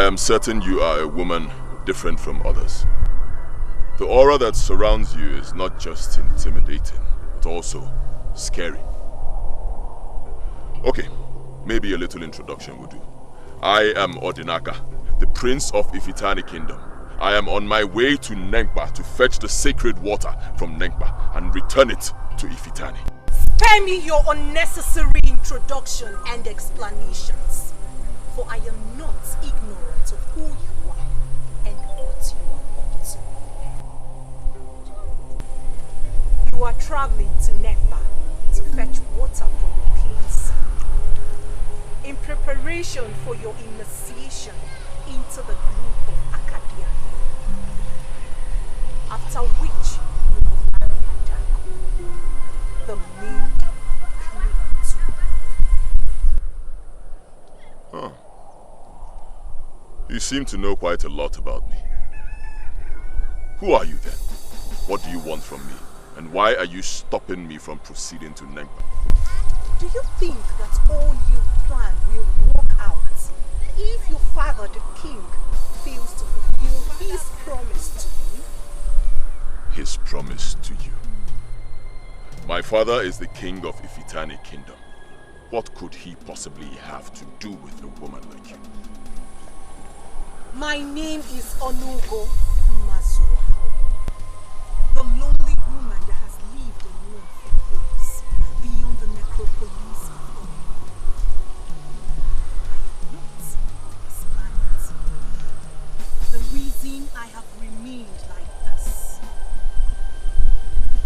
am certain you are a woman different from others. The aura that surrounds you is not just intimidating, but also scary. Okay, maybe a little introduction will do. I am Odinaka, the Prince of Ifitani Kingdom. I am on my way to Nengba to fetch the sacred water from Nengba and return it to Ifitani. Spare me your unnecessary introduction and explanations, for I am not ignorant of who you are and what you are up to. You are traveling to Nengba to fetch water for your pleas, in preparation for your initiation into the group of Acadian. After which you will marry Ajako, the maid claim to. Huh. You seem to know quite a lot about me. Who are you then? What do you want from me? And why are you stopping me from proceeding to Nengba? Do you think that all you plan will work out if your father, the king, fails to fulfill his promise to you? His promise to you. My father is the king of Ifitani Kingdom. What could he possibly have to do with a woman like you? My name is Onugu, the lonely woman that has lived alone for years beyond the necropolis of Onugu. I am not Spanish. The reason I have remained like this,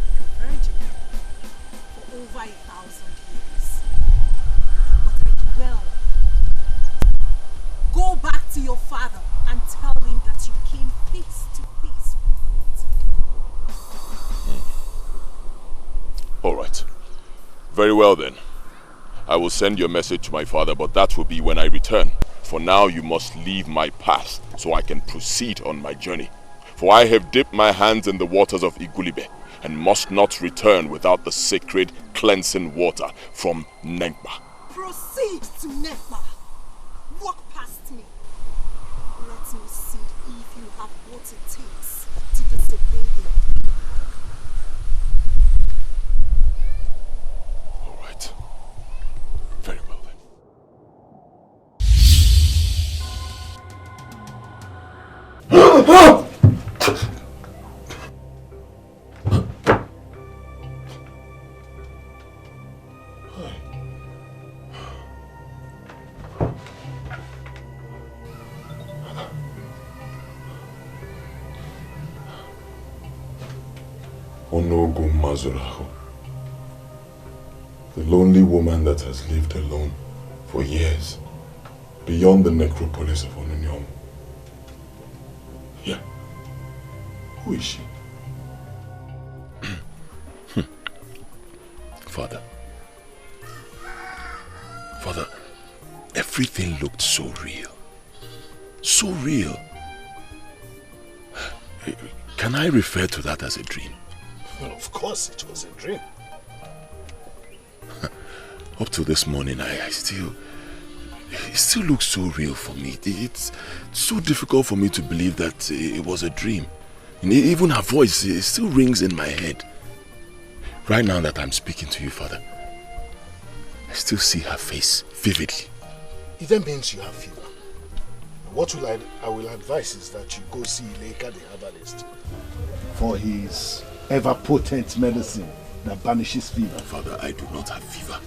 like a virgin, for over 1,000 years. But I dwell. Go back to your father and tell him that you came face to face with me today. All right. Very well then. I will send your message to my father, but that will be when I return. For now, you must leave my path so I can proceed on my journey. For I have dipped my hands in the waters of Igulibe and must not return without the sacred cleansing water from Nengba. Proceed to Nengba. Walk past me. Let me see if you have what it takes to disobey him. All right. Very well then. Onugu Mazurahu, the lonely woman that has lived alone for years beyond the necropolis of Onunyom. Yeah. Who is she? Father, everything looked so real. So real. Can I refer to that as a dream? Well, of course it was a dream. Up to this morning, it still looks so real for me. It's so difficult for me to believe that it was a dream. And even her voice, it still rings in my head. Right now that I'm speaking to you, Father, I still see her face vividly. It then means you have fever. What I will advise is that you go see Leka the herbalist for his ever-potent medicine that banishes fever. Father, I do not have fever.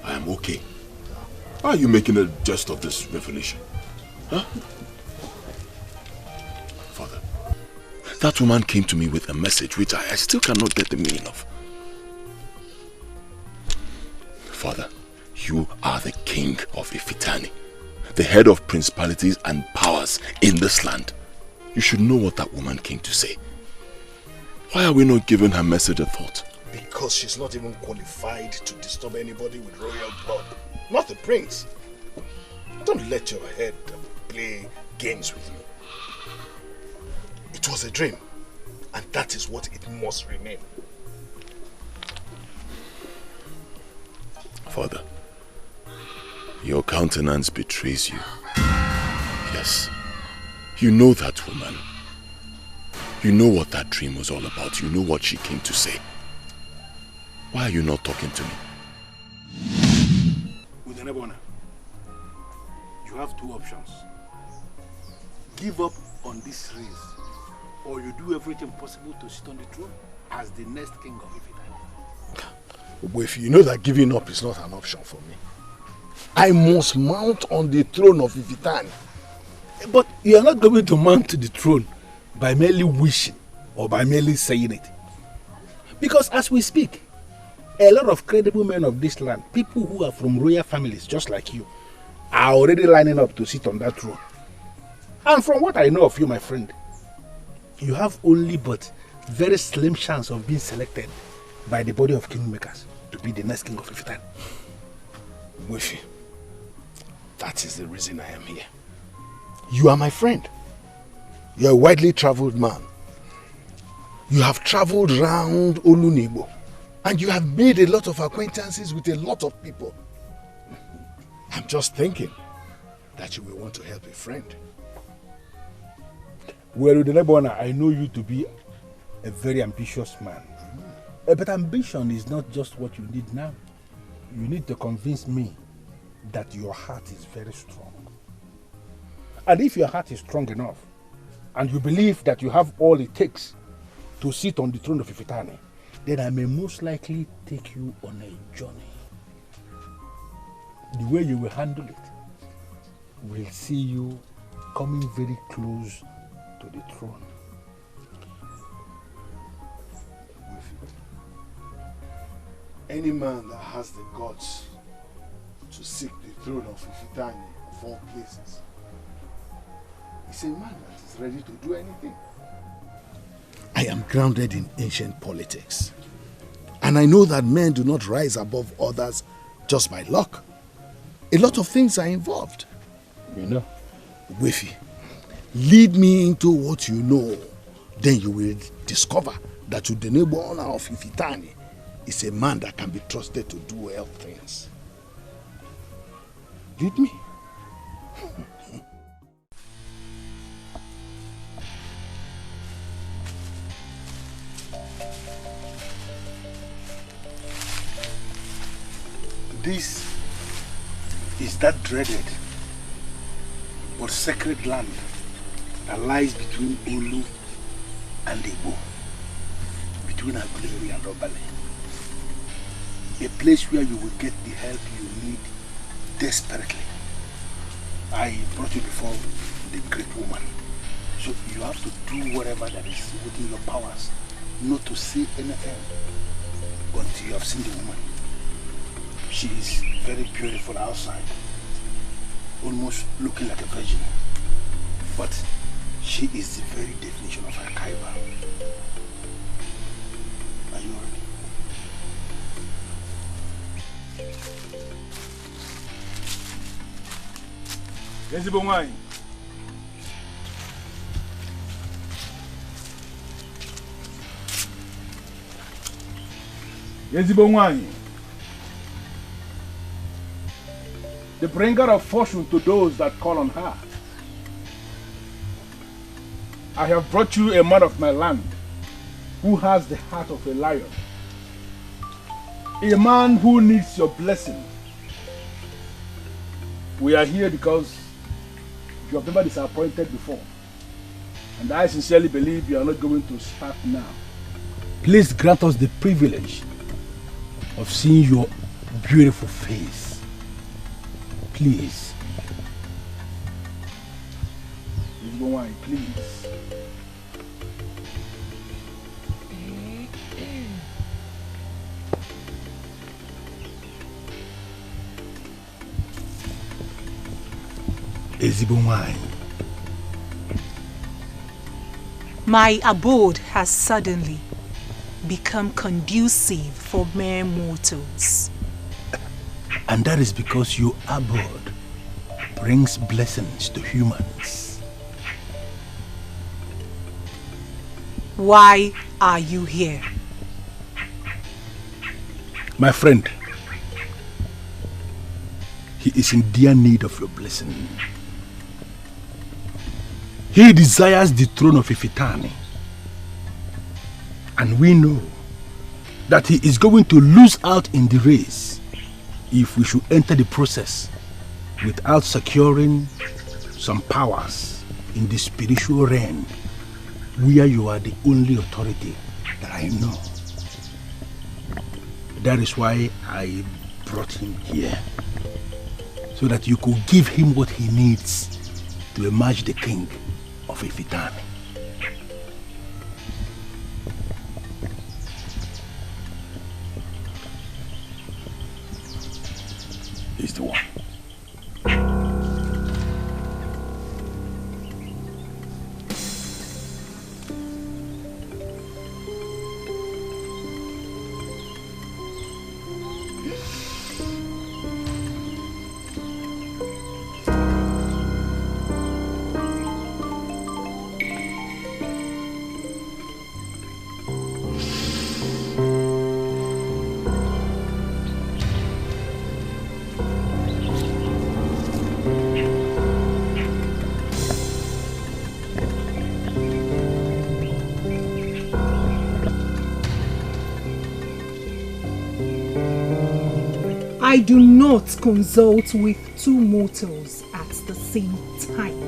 I am okay. Why are you making a jest of this revelation? Huh? Father, that woman came to me with a message which I still cannot get the meaning of. Father, you are the king of Ifitani, the head of principalities and powers in this land. You should know what that woman came to say. Why are we not giving her message a thought? Because she's not even qualified to disturb anybody with royal blood. Not the prince. Don't let your head play games with you. It was a dream, and that is what it must remain. Father, your countenance betrays you. Yes, You know that woman. You know what that dream was all about. You know what she came to say. Why are you not talking to me? Udene Gba Ona, you have two options. Give up on this race, or you do everything possible to sit on the throne as the next king of Ifite. But if you know that giving up is not an option for me, I must mount on the throne of Ifite. But you are not going to mount to the throne by merely wishing or by merely saying it. Because as we speak, a lot of credible men of this land, people who are from royal families just like you, are already lining up to sit on that throne. And from what I know of you, my friend, you have only but very slim chance of being selected by the body of kingmakers to be the next king of Ifite. Wifi, that is the reason I am here. You are my friend. You are a widely traveled man. You have traveled round Olunigbo, and you have made a lot of acquaintances with a lot of people. I'm just thinking that you will want to help a friend. Well, Udene Gba Ona, I know you to be a very ambitious man. But ambition is not just what you need now. You need to convince me that your heart is very strong. And if your heart is strong enough, and you believe that you have all it takes to sit on the throne of Ifite, then I may most likely take you on a journey. The way you will handle it will see you coming very close to the throne. Any man that has the guts to seek the throne of Ifite of all places is a man that is ready to do anything. I am grounded in ancient politics, and I know that men do not rise above others just by luck. A lot of things are involved. You know? Wifi, lead me into what you know, then you will discover that Udene Gba Ona of Ifite is a man that can be trusted to do all things. Lead me. This is that dreaded but sacred land that lies between Olu and Igbo, between Aguleri and Obale. A place where you will get the help you need desperately. I brought you before the great woman, so you have to do whatever that is within your powers, not to say anything until you have seen the woman. She is very beautiful outside, almost looking like a virgin, but she is the very definition of a kaiba. Are you ready? Ezigbo nwanyị. Ezigbo nwanyị. The bringer of fortune to those that call on her. I have brought you a man of my land who has the heart of a lion. A man who needs your blessing. We are here because you have never disappointed before. And I sincerely believe you are not going to start now. Please grant us the privilege of seeing your beautiful face. Please. Please. My abode has suddenly become conducive for mere mortals. And that is because your abode brings blessings to humans. Why are you here? My friend, he is in dear need of your blessing. He desires the throne of Ifitani. And we know that he is going to lose out in the race if we should enter the process without securing some powers in the spiritual realm, where you are the only authority that I know. That is why I brought him here, so that you could give him what he needs to emerge the king of Ifitani. He's the one. I do not consult with two mortals at the same time.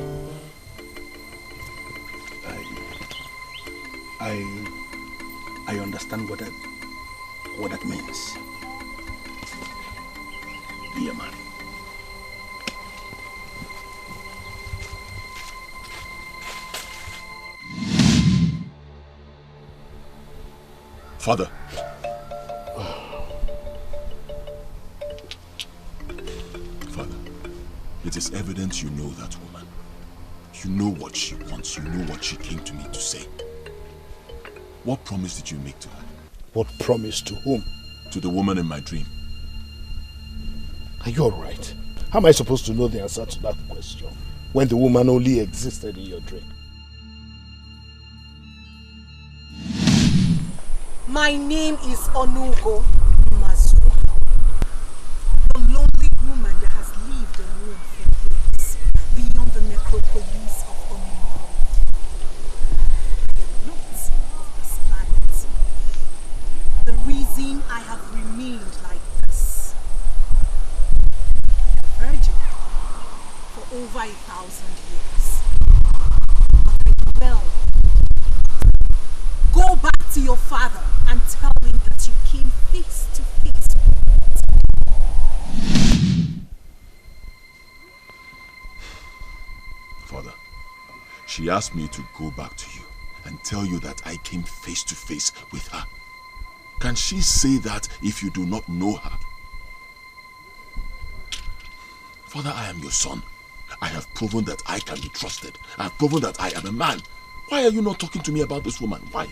I understand what that means. Be a man. Father. Father, it is evident you know that woman. You know what she wants. You know what she came to me to say. What promise did you make to her? What promise to whom? To the woman in my dream. Are you alright? How am I supposed to know the answer to that question when the woman only existed in your dream? My name is Onugu. The lonely woman that has lived alone for years beyond the necropolis of Onugu. Not of this planet. The reason I have remained like this, a virgin for over 1,000 years. But well, go back to your father and tell him that you came face to face with me. Father, she asked me to go back to you and tell you that I came face to face with her. Can she say that if you do not know her? Father, I am your son. I have proven that I can be trusted. I have proven that I am a man. Why are you not talking to me about this woman? Why?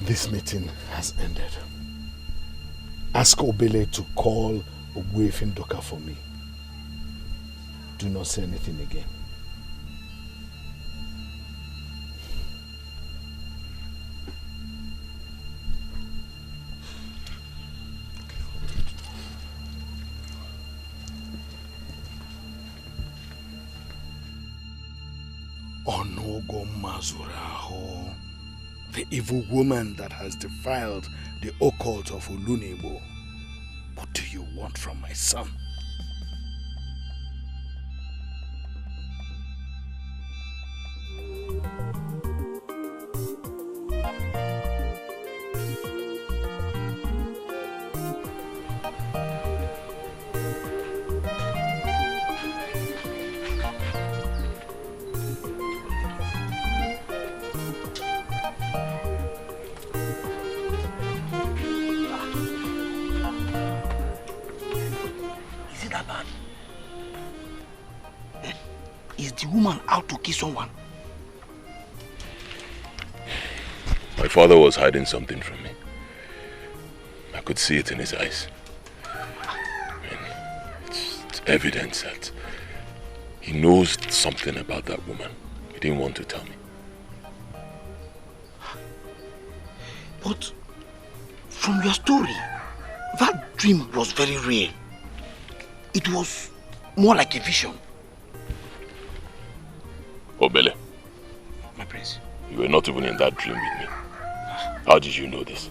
This meeting has ended. Ask Obele to call Ogbuefi Ndoka for me. Do not say anything again. Onogo Mazuraho, the evil woman that has defiled the occult of Olunibo. What do you want from my son? Woman out to kill someone. My father was hiding something from me. I could see it in his eyes. It's evident that he knows something about that woman. He didn't want to tell me. But from your story, that dream was very real. It was more like a vision. A Obele. My prince. You were not even in that dream with me. How did you know this?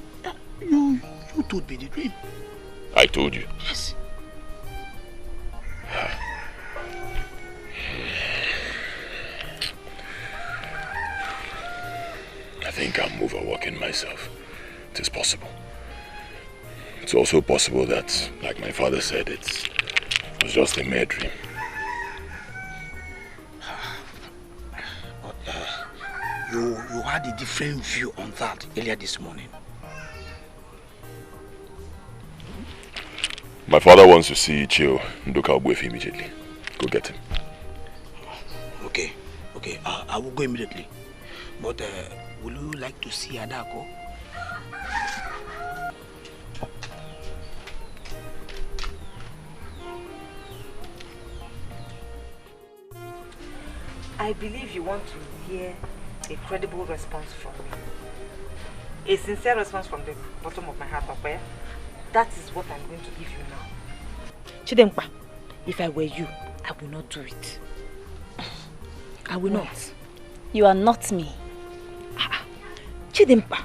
You told me the dream. I told you? Yes. I think I'm overworking myself. It is possible. It's also possible that, like my father said, it was just a mere dream. But you had a different view on that earlier this morning. My father wants to see Chio Nduka Ogbuefi immediately. Go get him. Okay. I will go immediately. But will you like to see Adako? I believe you want to hear a credible response from me. A sincere response from the bottom of my heart, Papa. That is what I'm going to give you now. Chidempa, if I were you, I will not do it. I will not. You are not me. Chidempa,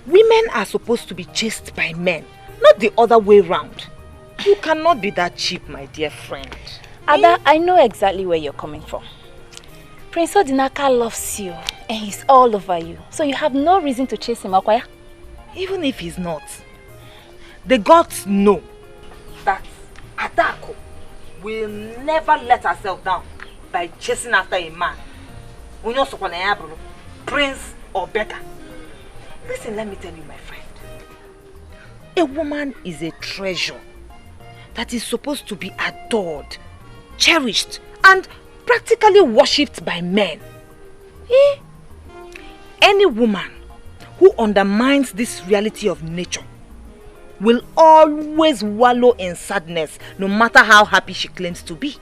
women are supposed to be chased by men, not the other way round. You cannot be that cheap, my dear friend. Ada, I know exactly where you're coming from. Prince Odinaka loves you and he's all over you. So you have no reason to chase him, Okoye. Even if he's not, the gods know that Adako will never let herself down by chasing after a man. Prince or beggar. Listen, let me tell you, my friend. A woman is a treasure that is supposed to be adored, cherished, and practically worshipped by men. Any woman who undermines this reality of nature will always wallow in sadness, no matter how happy she claims to be.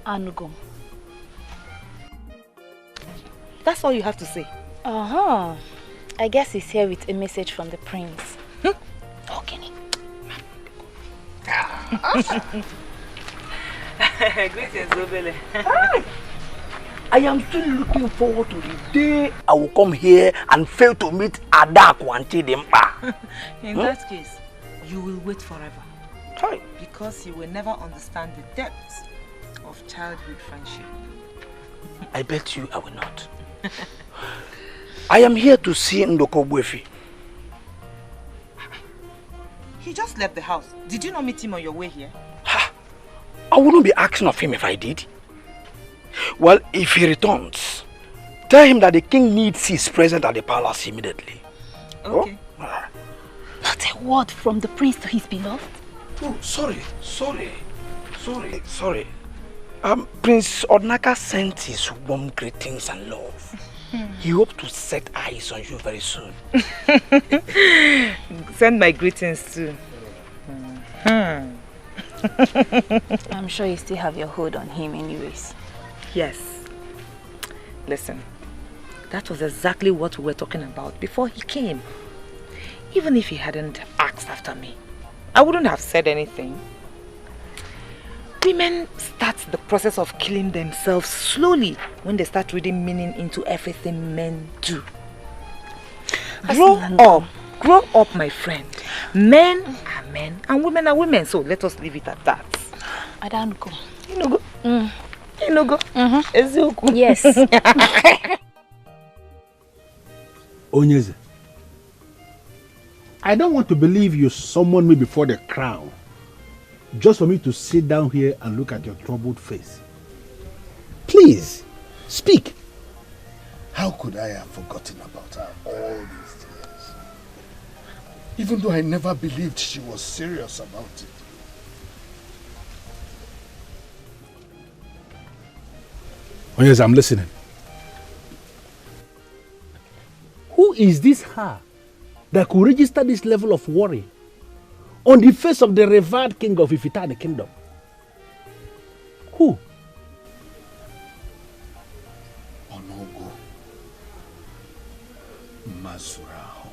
Onugu. That's all you have to say. I guess he's here with a message from the prince. Okay. Greetings, Obele. I am still looking forward to the day I will come here and fail to meet Adako and Chidempa. In that case, you will wait forever. Hi. Because you will never understand the depths of childhood friendship. I bet you I will not. I am here to see Nduka Ogbuefi. He just left the house. Did you not meet him on your way here? I wouldn't be asking of him if I did. Well, if he returns, tell him that the king needs his presence at the palace immediately. Okay. Oh? Not a word from the prince to his beloved. Oh, sorry. Prince Odinaka sent his warm greetings and love. He hopes to set eyes on you very soon. Send my greetings too. I'm sure you still have your hold on him anyways. Yes. Listen, that was exactly what we were talking about before he came. Even if he hadn't asked after me, I wouldn't have said anything. Women start the process of killing themselves slowly when they start reading meaning into everything men do. Grow up, my friend. Men are men and women are women, so let us leave it at that. Adanko. Inugo. Eziokwu. Yes. Onyeze, I don't want to believe you summoned me before the crown just for me to sit down here and look at your troubled face. Please, speak. How could I have forgotten about her all these years? Even though I never believed she was serious about it. Oh yes, I'm listening. Who is this her that could register this level of worry on the face of the revered king of Ifite kingdom? Who? Onugu. Mazuraho.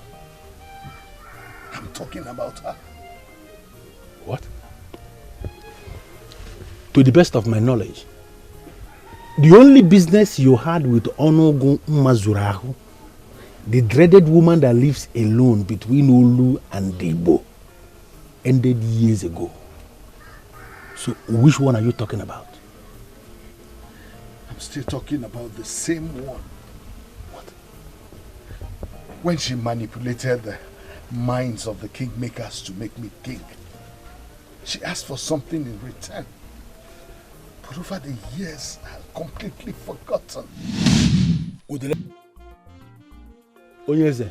I'm talking about her. What? To the best of my knowledge, The only business you had with Onugu Mazurahu, the dreaded woman that lives alone between Olu and Debo, ended years ago. So which one are you talking about? I'm still talking about the same one. What? When she manipulated the minds of the kingmakers to make me king, she asked for something in return. But over the years, I've completely forgotten. Onyeze,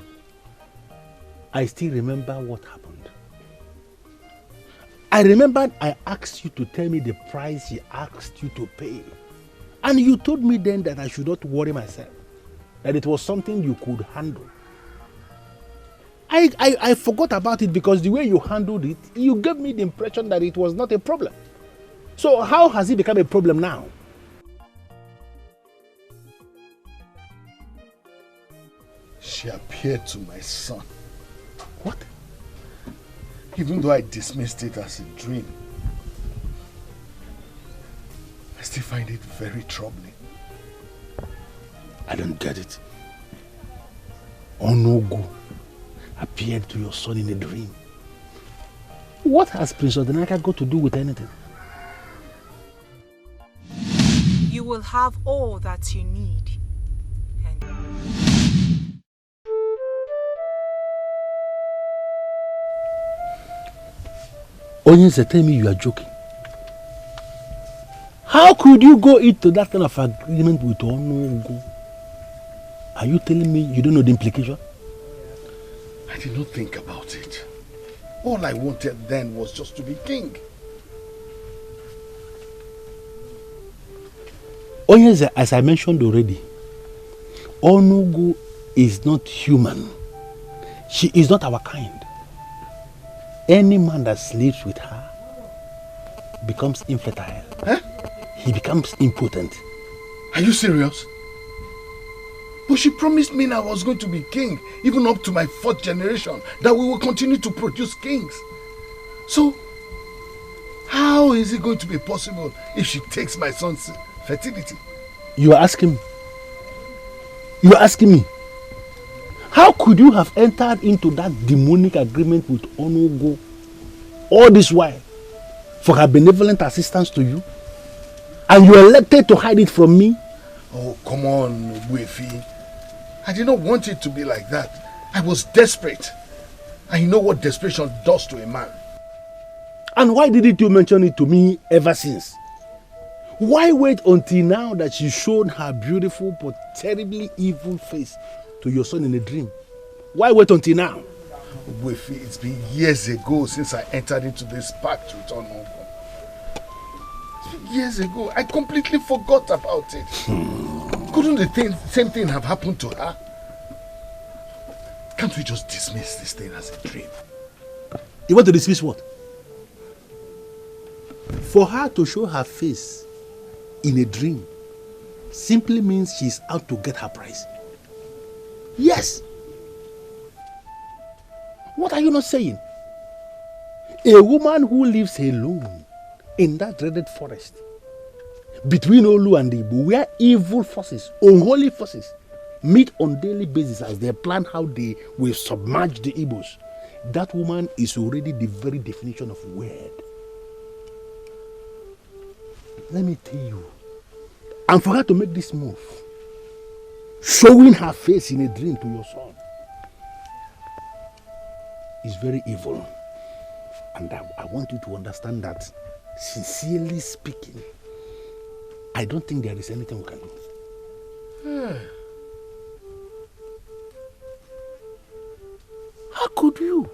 I still remember what happened. I remembered I asked you to tell me the price she asked you to pay. And you told me then that I should not worry myself, that it was something you could handle. I forgot about it because the way you handled it, you gave me the impression that it was not a problem. So how has it become a problem now? She appeared to my son. What? Even though I dismissed it as a dream, I still find it very troubling. I don't get it. Onugu appeared to your son in a dream. What has Prince Odinaka got to do with anything? You will have all that you need. Onyeze, tell me you are joking. How could you go into that kind of agreement with Onugu? Are you telling me you don't know the implication? I did not think about it. All I wanted then was just to be king. Onyeze, as I mentioned already, Onugu is not human. She is not our kind. Any man that sleeps with her becomes infertile. Huh? He becomes impotent. Are you serious? But she promised me I was going to be king, even up to my 4th generation, that we will continue to produce kings. So, how is it going to be possible if she takes my son's fertility? You are asking me? You are asking me? How could you have entered into that demonic agreement with Onugu all this while for her benevolent assistance to you? And you elected to hide it from me? Oh, come on, Wefi. I did not want it to be like that. I was desperate. And you know what desperation does to a man. And why didn't you mention it to me ever since? Why wait until now that she showed her beautiful but terribly evil face to your son in a dream? Why wait until now? Wefi, it's been years ago since I entered into this pact with Onugu. Years ago, I completely forgot about it. Couldn't the same thing have happened to her? Can't we just dismiss this thing as a dream? You want to dismiss what? For her to show her face in a dream simply means she's out to get her prize. Yes. What are you not saying? A woman who lives alone in that dreaded forest between Olu and Igbo, where evil forces, unholy forces, meet on daily basis as they plan how they will submerge the Igbos. That woman is already the very definition of weird. Let me tell you, and for her to make this move, showing her face in a dream to your son, is very evil. And I want you to understand that, sincerely speaking, I don't think there is anything we can do. How could you?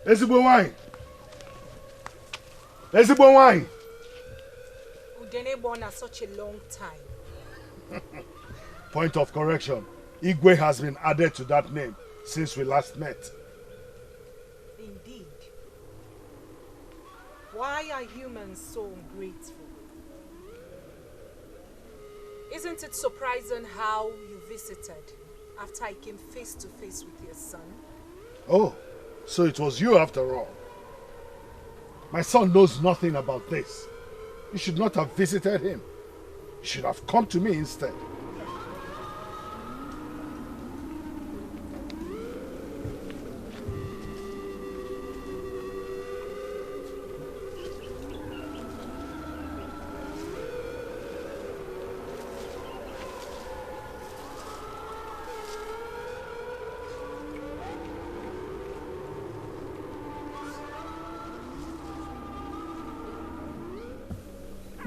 Ezigbo wine. Ezigbo wine. Udene Gba Ona such a long time. Point of correction. Igwe has been added to that name since we last met. Indeed. Why are humans so ungrateful? Isn't it surprising how you visited after I came face to face with your son? Oh, so it was you after all. My son knows nothing about this. You should not have visited him. You should have come to me instead.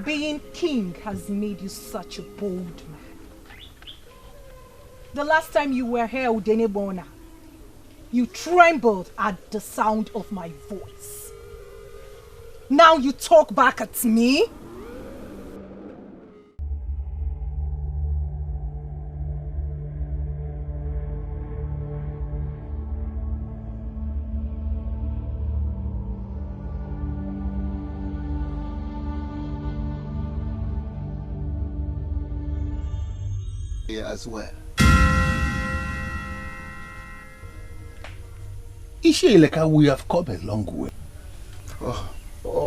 Being king has made you such a bold man. The last time you were here, Udene Gba Ona, you trembled at the sound of my voice. Now you talk back at me? As well. Isheleka, we have come a long way. Oh,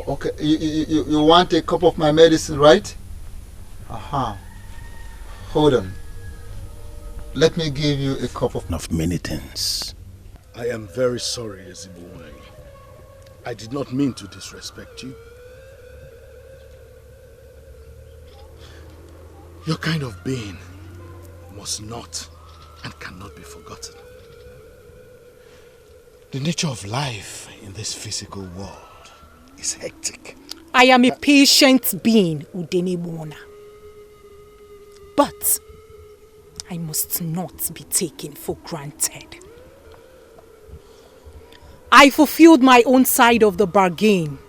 okay. You want a cup of my medicine, right? Aha. Hold on. Let me give you a cup of many things. I am very sorry, Ezigbo. I did not mean to disrespect you. Your kind of being must not and cannot be forgotten. The nature of life in this physical world is hectic. I am a patient being, Udene Gba Ona. But I must not be taken for granted. I fulfilled my own side of the bargain.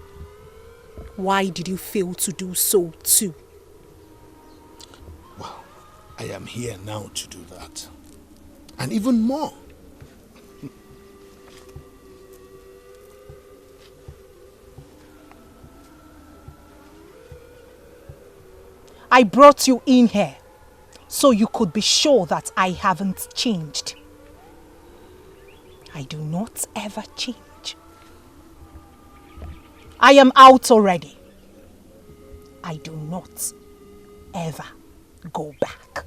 Why did you fail to do so too? Well, I am here now to do that. And even more. I brought you in here so you could be sure that I haven't changed. I do not ever change. I am out already. I do not ever go back.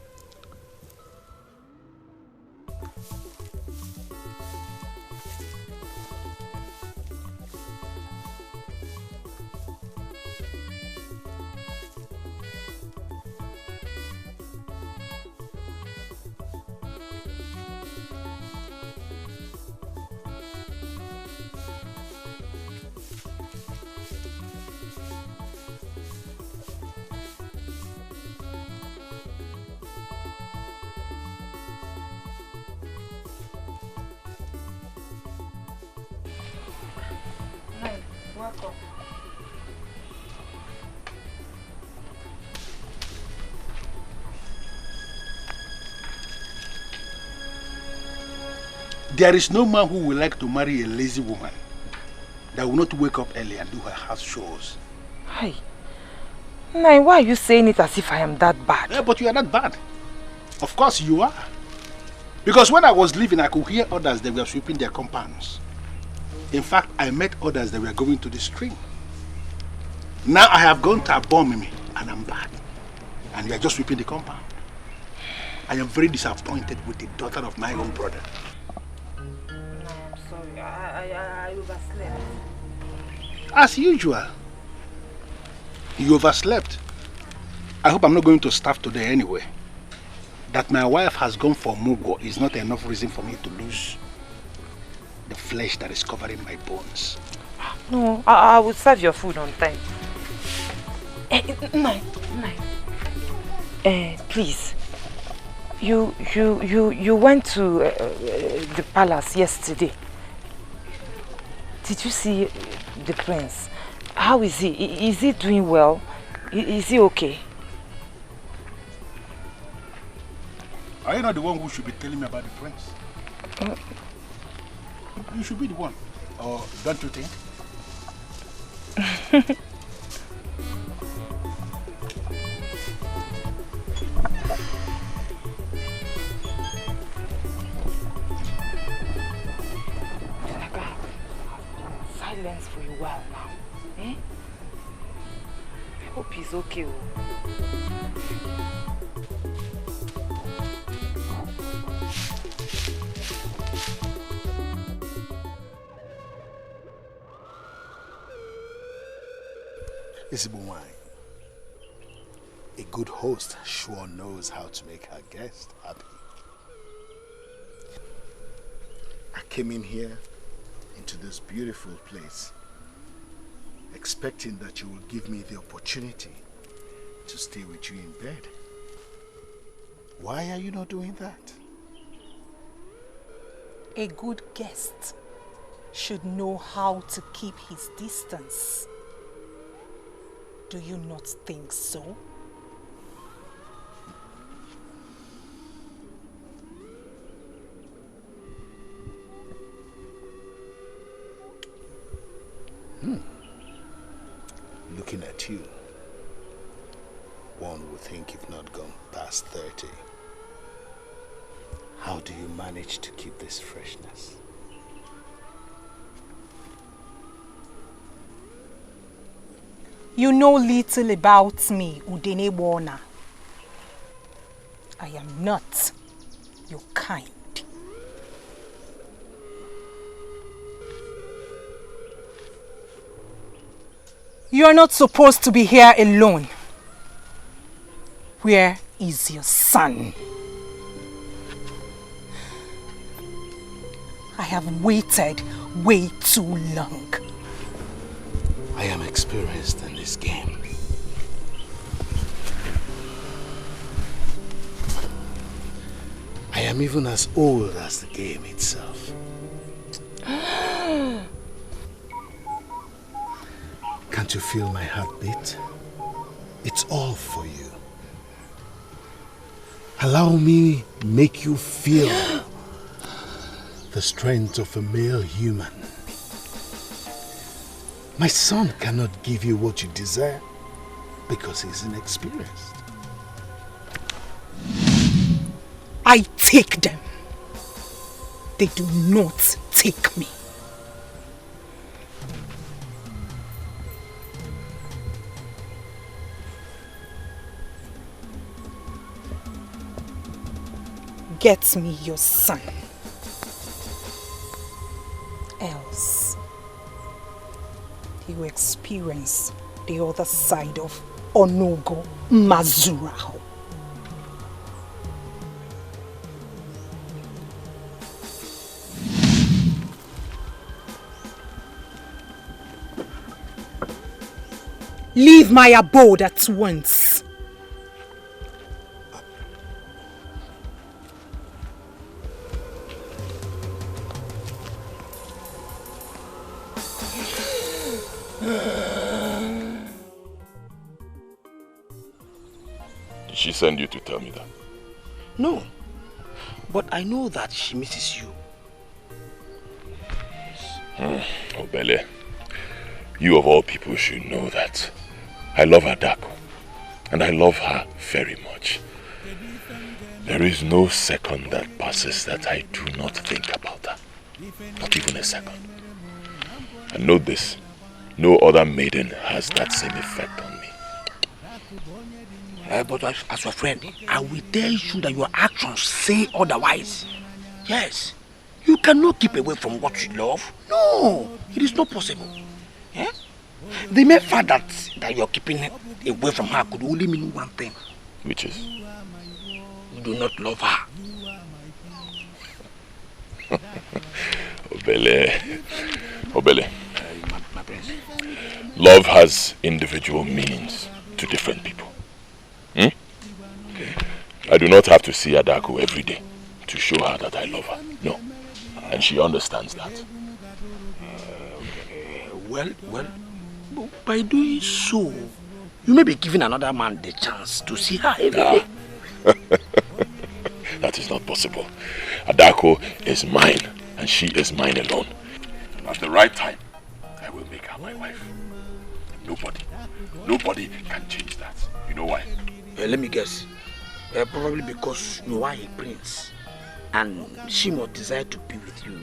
Welcome. There is no man who would like to marry a lazy woman that will not wake up early and do her house chores. Hi. Nai, why are you saying it as if I am that bad? Yeah, but you are not bad. Of course you are. Because when I was leaving, I could hear others that were sweeping their compounds. In fact, I met others that were going to the stream. Now I have gone to Abomimi and I'm back. And we are just sweeping the compound. I am very disappointed with the daughter of my own brother. No, I'm sorry. I overslept. As usual. You overslept. I hope I'm not going to starve today anyway. That my wife has gone for mugo is not enough reason for me to lose the flesh that is covering my bones. No, I will serve your food on time. Nai. Please. You went to the palace yesterday. Did you see the prince? How is he? Is he doing well? Is he okay? Are you not the one who should be telling me about the prince? You should be the one. Or don't you think? Silence for a while now. Eh? I hope he's okay. Isibunwai, a good host sure knows how to make her guest happy. I came in here into this beautiful place expecting that you will give me the opportunity to stay with you in bed. Why are you not doing that? A good guest should know how to keep his distance. Do you not think so? Looking at you, one would think you've not gone past 30. How do you manage to keep this freshness? You know little about me, Udene Gba Ona. I am not your kind. You are not supposed to be here alone. Where is your son? I have waited way too long. I am experienced in this game. I am even as old as the game itself. Can't you feel my heartbeat? It's all for you. Allow me make you feel the strength of a male human. My son cannot give you what you desire because he's inexperienced. I take them. They do not take me. Get me your son. Else, he will experience the other side of Onugu Mazura. Leave my abode at once. Did she send you to tell me that? No, but I know that she misses you. Oh, Bele, you of all people should know that I love Adako, and I love her very much. There is no second that passes that I do not think about her. Not even a second. And note this, no other maiden has that same effect on me. But as your friend, I will tell you that your actions say otherwise. Yes, you cannot keep away from what you love. No, it is not possible. Yeah? The mere fact that you're keeping away from her could only mean one thing. Which is? You do not love her. Obele. My prince. Love has individual meanings to different people. Okay. I do not have to see Adako every day to show her that I love her. No. And she understands that. Well, by doing so, you may be giving another man the chance to see her every day. That is not possible. Adako is mine, and she is mine alone. At the right time, I will make her my wife. Nobody can change that. You know why? Let me guess. Probably because you are a prince, and she must desire to be with you.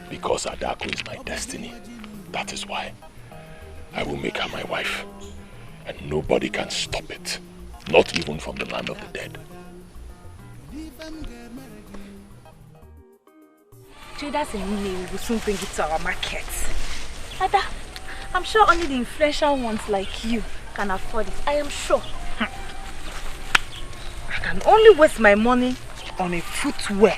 Because Adako is my destiny. That is why. I will make her my wife. And nobody can stop it. Not even from the land of the dead. Traders in Nne will soon bring it to our market. Ada, I'm sure only the influential ones like you can afford it. I am sure. I can only waste my money on a footwear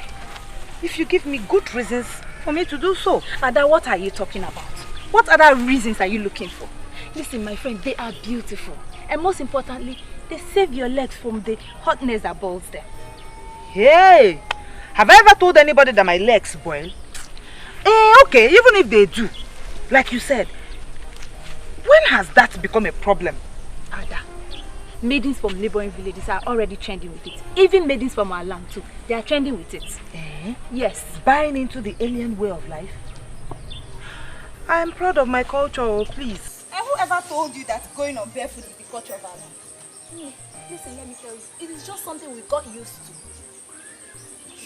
if you give me good reasons for me to do so. Ada, what are you talking about? What other reasons are you looking for? Listen, my friend, they are beautiful. And most importantly, they save your legs from the hotness that boils them. Hey! Have I ever told anybody that my legs boil? Okay, even if they do, like you said, when has that become a problem? Ada, maidens from neighboring villages are already trending with it. Even maidens from our land too, they are trending with it. Yes. Buying into the alien way of life? I am proud of my culture, please. And whoever told you that going on barefoot is the culture of our land? Listen, let me tell you, it is just something we got used to.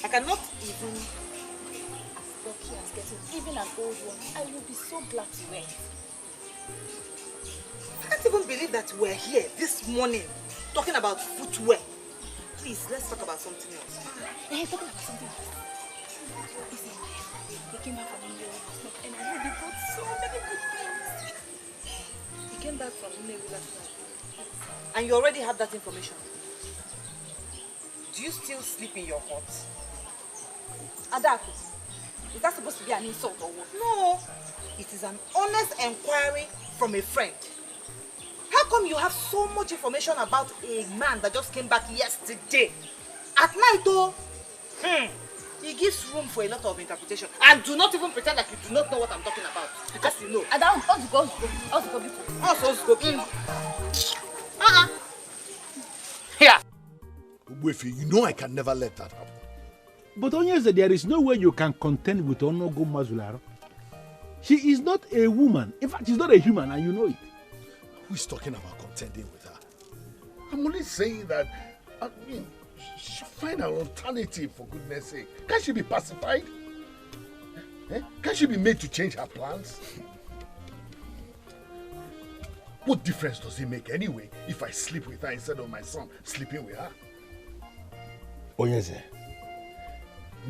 I cannot even, as lucky as getting even an old one, I will be so glad to wear it. I can't even believe that we're here this morning talking about footwear. Please, let's talk about something else. Talking about something else. Listen, they came back from India last night and I know they brought so many good things. He came back from India last night. And you already have that information. Do you still sleep in your hut? Adako, is that supposed to be an insult or what? No, it is an honest inquiry from a friend. How come you have so much information about a man that just came back yesterday? At night though, he gives room for a lot of interpretation. And do not even pretend like you do not know what I'm talking about. Because you know. And Here. Wefi, you know I can never let that happen. But Onyeze, there is no way you can contend with Onugu Mazularo. She is not a woman. In fact, she's not a human, and you know it. Who is talking about contending with her? I'm only saying that, I mean, she should find an alternative, for goodness sake. Can't she be pacified? Can't she be made to change her plans? What difference does it make anyway if I sleep with her instead of my son sleeping with her? Onyeze,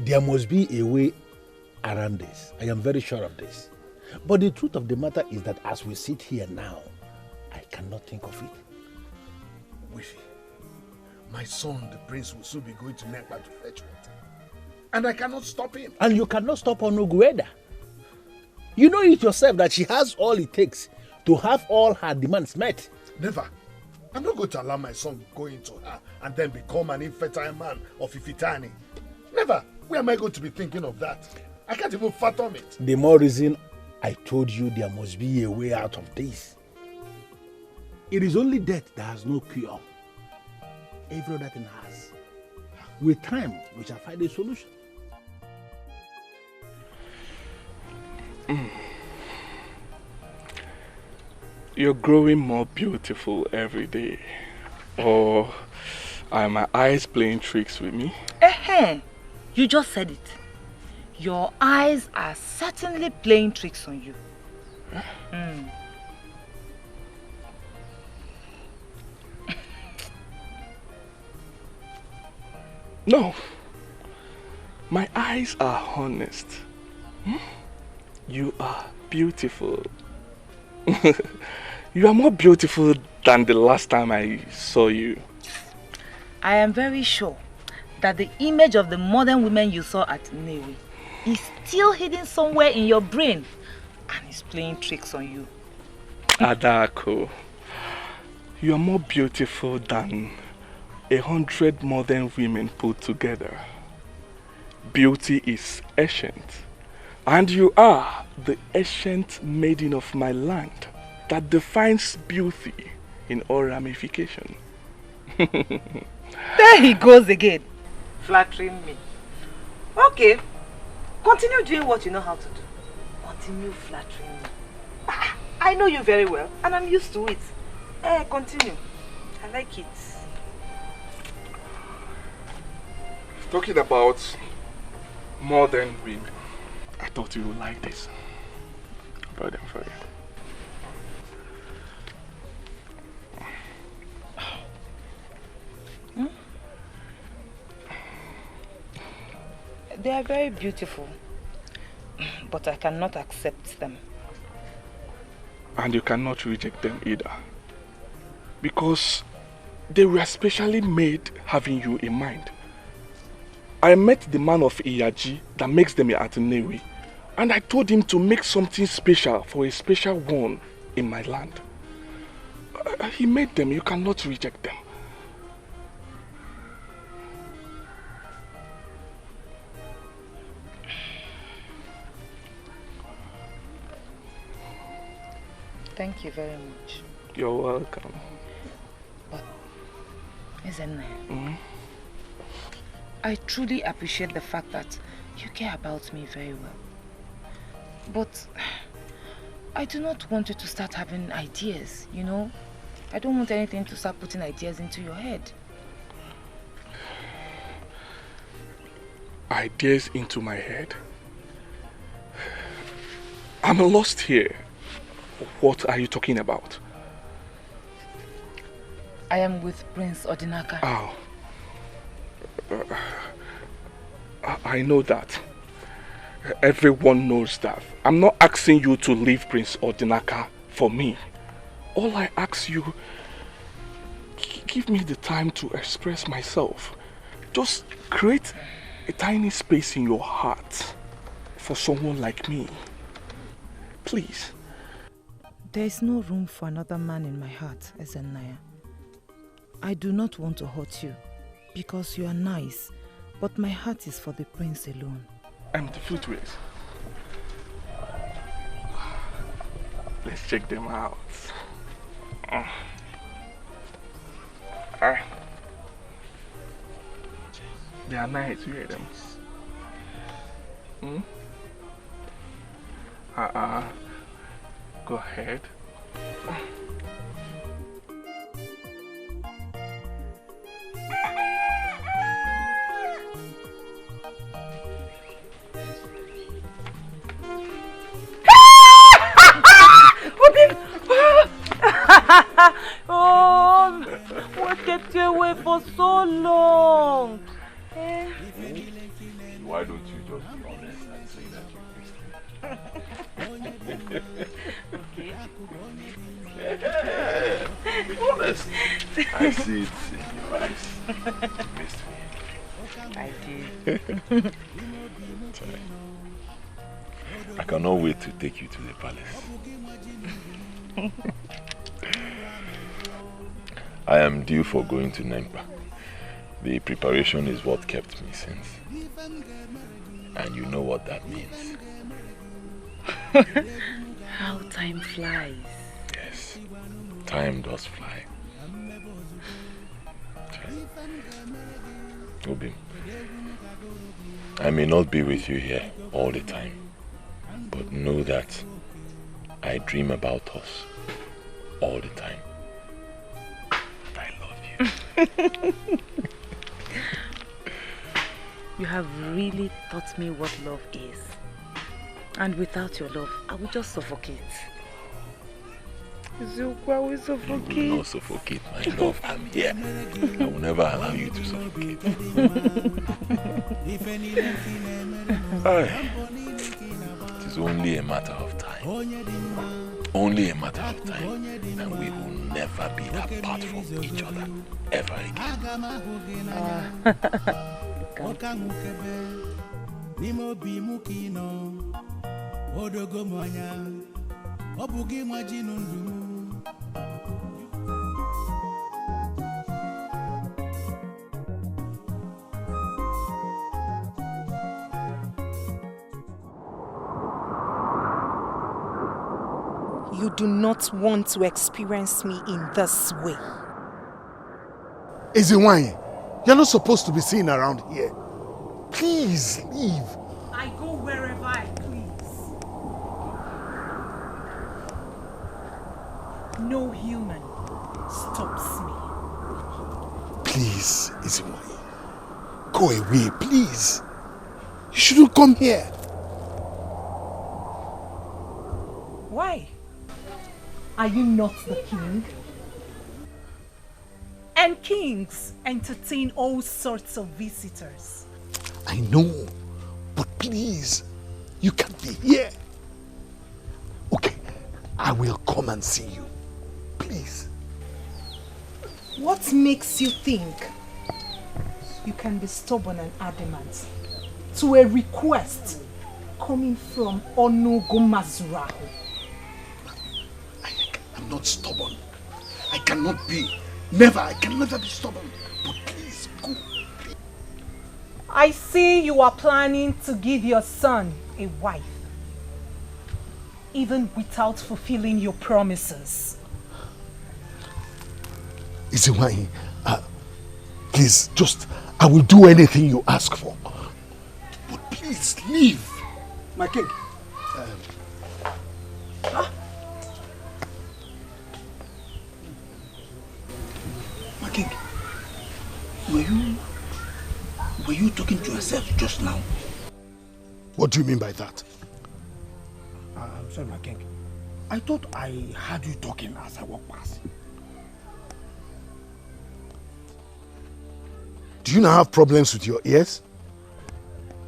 there must be a way around this. I am very sure of this. But the truth of the matter is that as we sit here now, I cannot think of it. Wifi, my son, the prince, will soon be going to Nekpa to fetch water. And I cannot stop him. And you cannot stop Onugu either. You know it yourself that she has all it takes to have all her demands met. Never. I'm not going to allow my son go into her and then become an infertile man of Ifitani. Never. Where am I going to be thinking of that? I can't even fathom it. The more reason I told you there must be a way out of this. It is only death that has no cure. Every other thing has. With time, we shall find a solution. You're growing more beautiful every day. Or are my eyes playing tricks with me? You just said it. Your eyes are certainly playing tricks on you. No. My eyes are honest. You are beautiful. You are more beautiful than the last time I saw you. I am very sure that the image of the modern women you saw at Newi is still hidden somewhere in your brain and is playing tricks on you. Adako, you are more beautiful than 100 modern women put together. Beauty is ancient, and you are the ancient maiden of my land that defines beauty in all ramification. There he goes again, flattering me. Okay, continue doing what you know how to do. Continue flattering me. I know you very well, and I'm used to it. Continue. I like it. Talking about modern women. I thought you would like this. I brought them for you. They are very beautiful, but I cannot accept them. And you cannot reject them either. Because they were specially made having you in mind. I met the man of Iyaji that makes them at Newi, and I told him to make something special for a special one in my land. He made them, you cannot reject them. Thank you very much. You're welcome. But, I truly appreciate the fact that you care about me very well. But I do not want you to start having ideas, you know? I don't want anything to start putting ideas into your head. Ideas into my head? I'm lost here. What are you talking about? I am with Prince Odinaka. Oh. I know that. Everyone knows that. I'm not asking you to leave Prince Odinaka for me. All I ask you, give me the time to express myself. Just create a tiny space in your heart for someone like me. Please. There is no room for another man in my heart, Ezenaya. I do not want to hurt you because you are nice, but my heart is for the prince alone. I'm the footways. Let's check them out. They are nice, you hear them? Go ahead. Oh, what kept you away for so long? Why don't you just be honest and say that you missed me? Be honest. I see it in your eyes. You missed me. I did. Sorry. I cannot wait to take you to the palace. I am due for going to Nempa. The preparation is what kept me since. And you know what that means. How time flies. Yes, time does fly. Obim, I may not be with you here all the time, but know that I dream about us all the time. I love you. You have really taught me what love is. And without your love, I would just suffocate. Zuko, I will suffocate. You will not suffocate my love. I'm here. I will never allow you to suffocate. It is only a matter of time. Only a matter of time. And we will never be apart from each other ever again. You do not want to experience me in this way. Ezenwaye, you're not supposed to be seen around here. Please leave. I go wherever I please. No human stops me. Please, Ezenwaye, go away, please. You shouldn't come here. Are you not the king? And kings entertain all sorts of visitors. I know, but please, you can't be here. Okay, I will come and see you. Please. What makes you think you can be stubborn and adamant to a request coming from Onugu Mazurahu? I'm not stubborn. I cannot be. Never. I can never be stubborn. But please, go. Please. I see you are planning to give your son a wife, even without fulfilling your promises. Iziwai, please, I will do anything you ask for. But please, leave. My king. My king, were you talking to yourself just now? What do you mean by that? I'm sorry, my king. I thought I heard you talking as I walked past. Do you now have problems with your ears?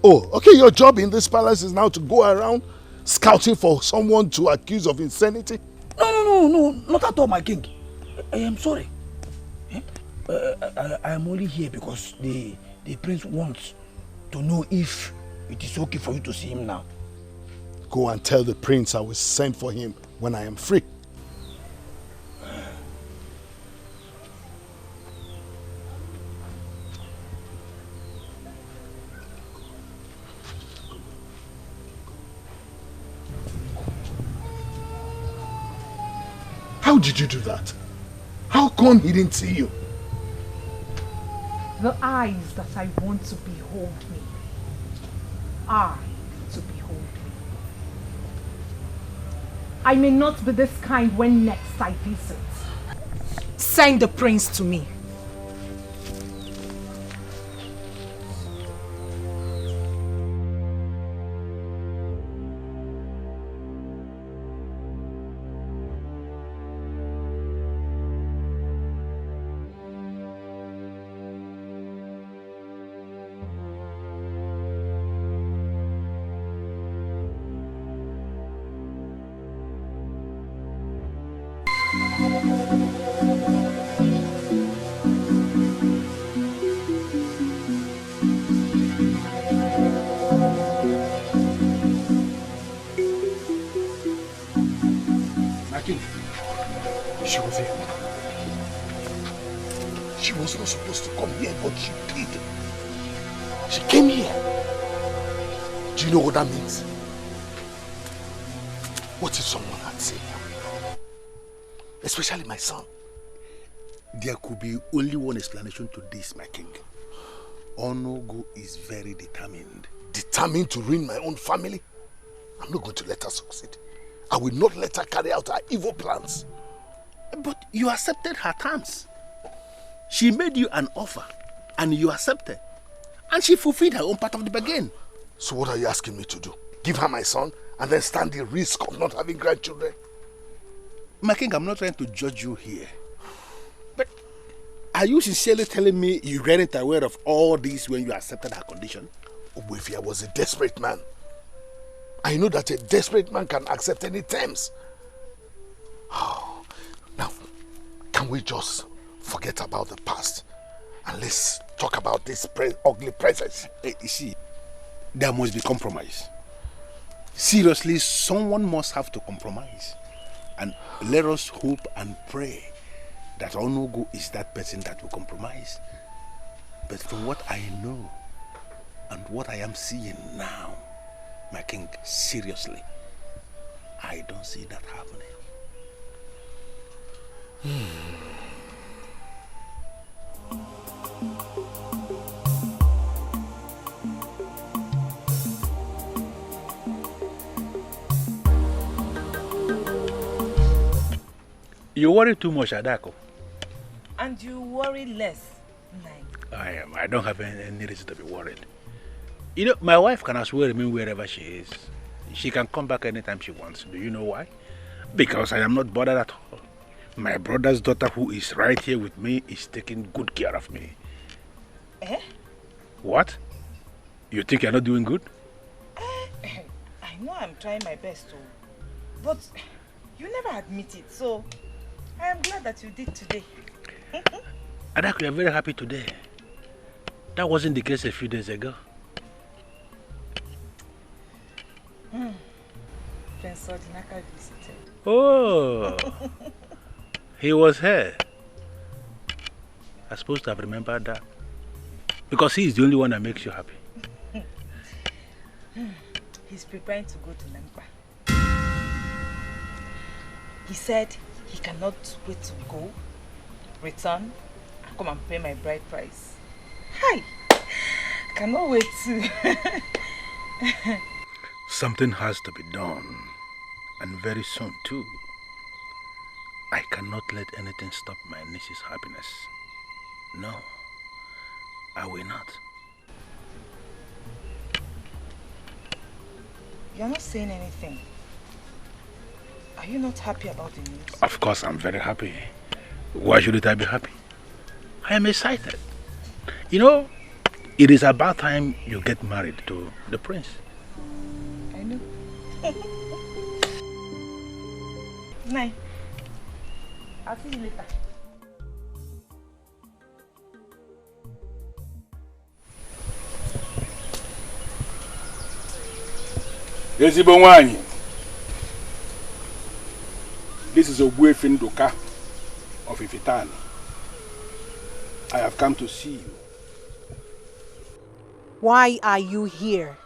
Oh, okay, your job in this palace is now to go around scouting for someone to accuse of insanity? No, not at all, my king. I am sorry. I am only here because the prince wants to know if it is okay for you to see him now. Go and tell the prince I will send for him when I am free. How did you do that? How come he didn't see you? The eyes that I want to behold me are to behold me. I may not be this kind when next I visit. Send the prince to me. She was here. She was not supposed to come here, but she did. She came here. Do you know what that means? What if someone had seen her? Especially my son. There could be only one explanation to this, my king. Onugu is very determined. Determined to ruin my own family? I'm not going to let her succeed. I will not let her carry out her evil plans. But you accepted her terms. She made you an offer and you accepted. And she fulfilled her own part of the bargain. So what are you asking me to do? Give her my son and then stand the risk of not having grandchildren? My king, I'm not trying to judge you here. But are you sincerely telling me you weren't aware of all this when you accepted her condition? Obwefia was a desperate man. I know that a desperate man can accept any terms. Oh, now, can we just forget about the past and let's talk about this ugly present? You see, there must be compromise. Seriously, someone must have to compromise. And let us hope and pray that Onugu is that person that will compromise. But from what I know and what I am seeing now, my king, seriously, I don't see that happening. You worry too much, Adako. And you worry less, Nai. I don't have any reason to be worried. You know, my wife can as well remain wherever she is. She can come back anytime she wants. Do you know why? Because I am not bothered at all. My brother's daughter, who is right here with me, is taking good care of me. Eh? What? You think you're not doing good? I know I'm trying my best to, but you never admit it, so I am glad that you did today. Adaku, you're very happy today. That wasn't the case a few days ago. Prince Odinaka visited. Oh, he was here. I'm supposed to have remembered that. Because he is the only one that makes you happy. He's preparing to go to Lempa. He said he cannot wait to go, return, and come and pay my bride price. Hi! I cannot wait to. Something has to be done. And very soon too. I cannot let anything stop my niece's happiness. No, I will not. You're not saying anything. Are you not happy about the news? Of course I'm very happy. Why shouldn't I be happy? I am excited. You know, it is about time you get married to the prince. I know. Night. I'll see you later. Ezigbo nwanyi. This is Ogbuefi Nduka of Ifitani. I have come to see you. Why are you here?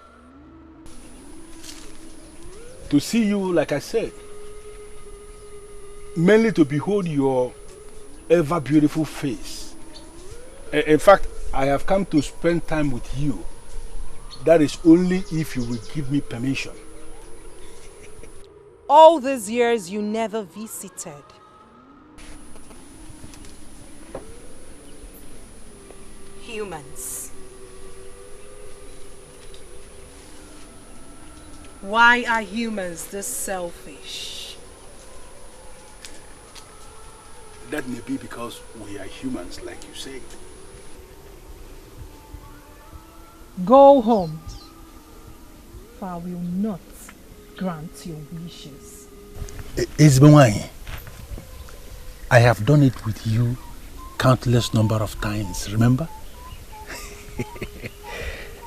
To see you, like I said. Mainly to behold your ever beautiful face. In fact, I have come to spend time with you. That is only if you will give me permission. All these years you never visited. Humans. Why are humans this selfish? That may be because we are humans, like you said. Go home, for I will not grant your wishes. Ezbenwanyi, I have done it with you countless number of times, remember?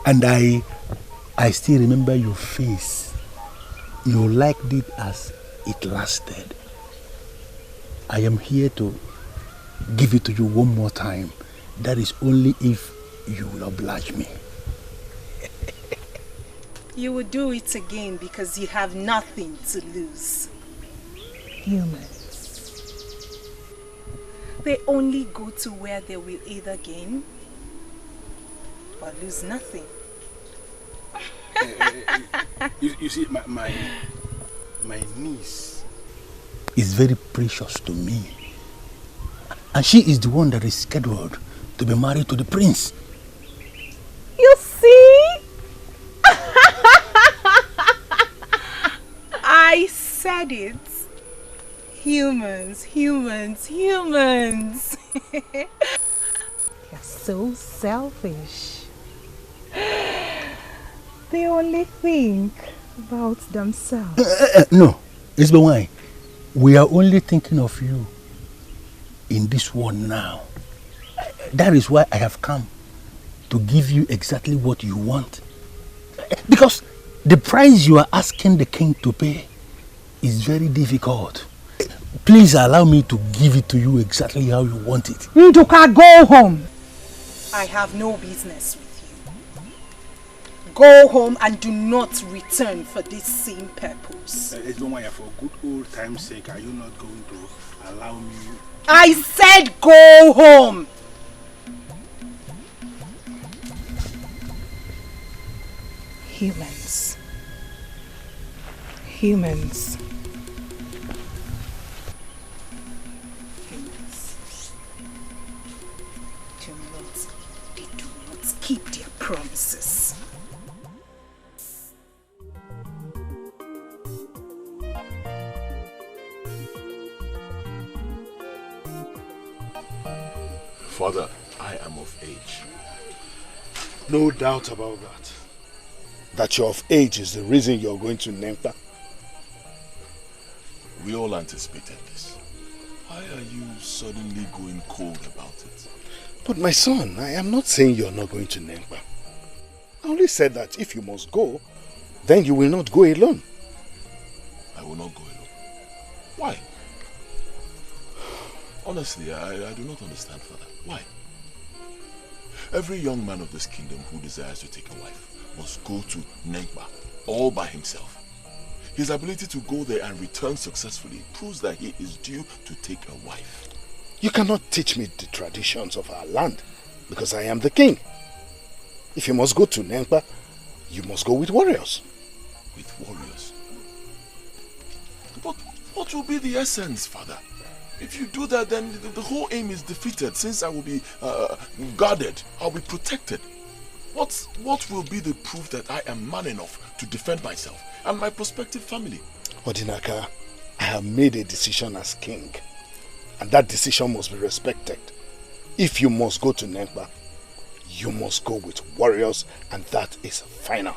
And I still remember your face. You liked it as it lasted. I am here to give it to you one more time. That is only if you will oblige me. You will do it again because you have nothing to lose. Humans. They only go to where they will either gain or lose nothing. You see, my niece is very precious to me. And she is the one that is scheduled to be married to the prince. You see? I said it. Humans, humans, humans. You're so selfish. They only think about themselves. No, Ezbenwanyi, we are only thinking of you in this world now. That is why I have come to give you exactly what you want. Because the price you are asking the king to pay is very difficult. Please allow me to give it to you exactly how you want it. Nduka, go home. I have no business with you. Go home and do not return for this same purpose. For good old time's sake, are you not going to allow me? I said go home. Humans. Humans. They do not keep their promises. Father, I am of age. No doubt about that. That you're of age is the reason you're going to Nempa. We all anticipated this. Why are you suddenly going cold about it? But my son, I am not saying you're not going to Nempa. I only said that if you must go, then you will not go alone. I will not go alone. Why? Honestly, I do not understand, Father. Why? Every young man of this kingdom who desires to take a wife must go to Nempa all by himself. His ability to go there and return successfully proves that he is due to take a wife. You cannot teach me the traditions of our land because I am the king. If you must go to Nempa, you must go with warriors. With warriors? But what will be the essence, Father? If you do that, then the whole aim is defeated since I will be guarded, I'll be protected. What will be the proof that I am man enough to defend myself and my prospective family? Odinaka, I have made a decision as king, and that decision must be respected. If you must go to Nempa, you must go with warriors, and that is final.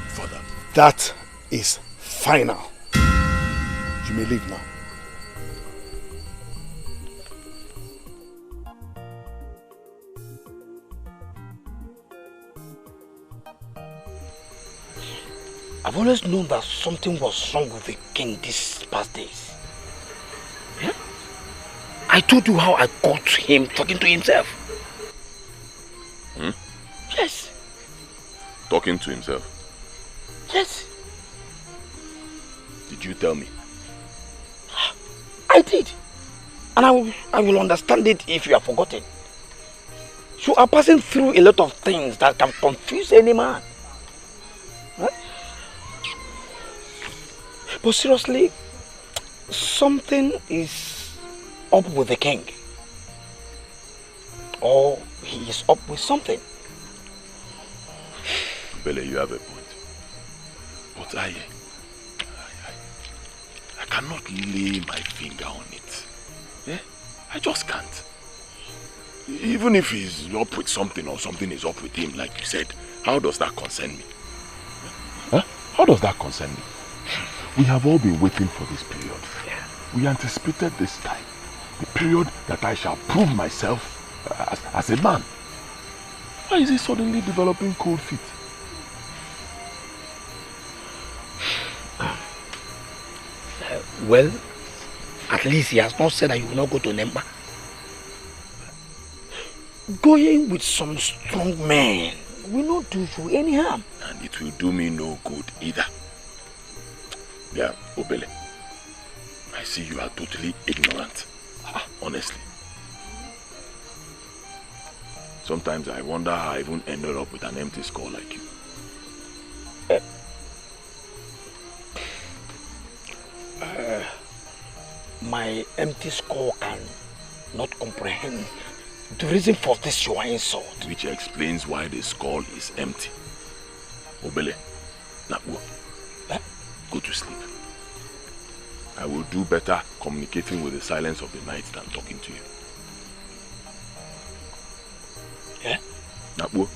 Father. That is final. You may leave now. I've always known that something was wrong with the king these past days. Yeah? I told you how I caught him talking to himself. Hmm? Yes. Talking to himself? Yes. Did you tell me? I did. And I will understand it if you have forgotten. You are passing through a lot of things that can confuse any man. Huh? But seriously, something is up with the king. Or he is up with something. Bele, you have a point. But I cannot lay my finger on it. Yeah? I just can't. Even if he's up with something or something is up with him, like you said, how does that concern me? Huh? How does that concern me? We have all been waiting for this period. Yeah. We anticipated this time. The period that I shall prove myself as a man. Why is he suddenly developing cold feet? Well, at least he has not said that you will not go to Nempa. Going with some strong men will not do you any harm. And it will do me no good either. Yeah, Obele. I see you are totally ignorant. Honestly. Sometimes I wonder how I even ended up with an empty skull like you. My empty skull can not comprehend the reason for this your insult. Which explains why the skull is empty. Obele, Nakwo, go to sleep. I will do better communicating with the silence of the night than talking to you. Yeah? Nakwo.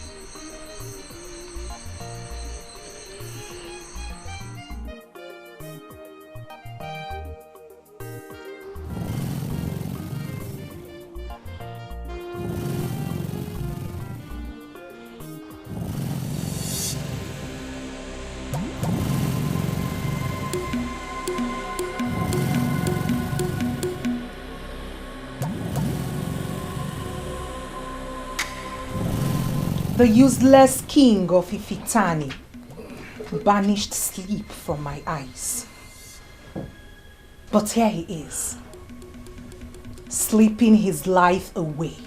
The useless king of Ifitani banished sleep from my eyes. But here he is, sleeping his life away.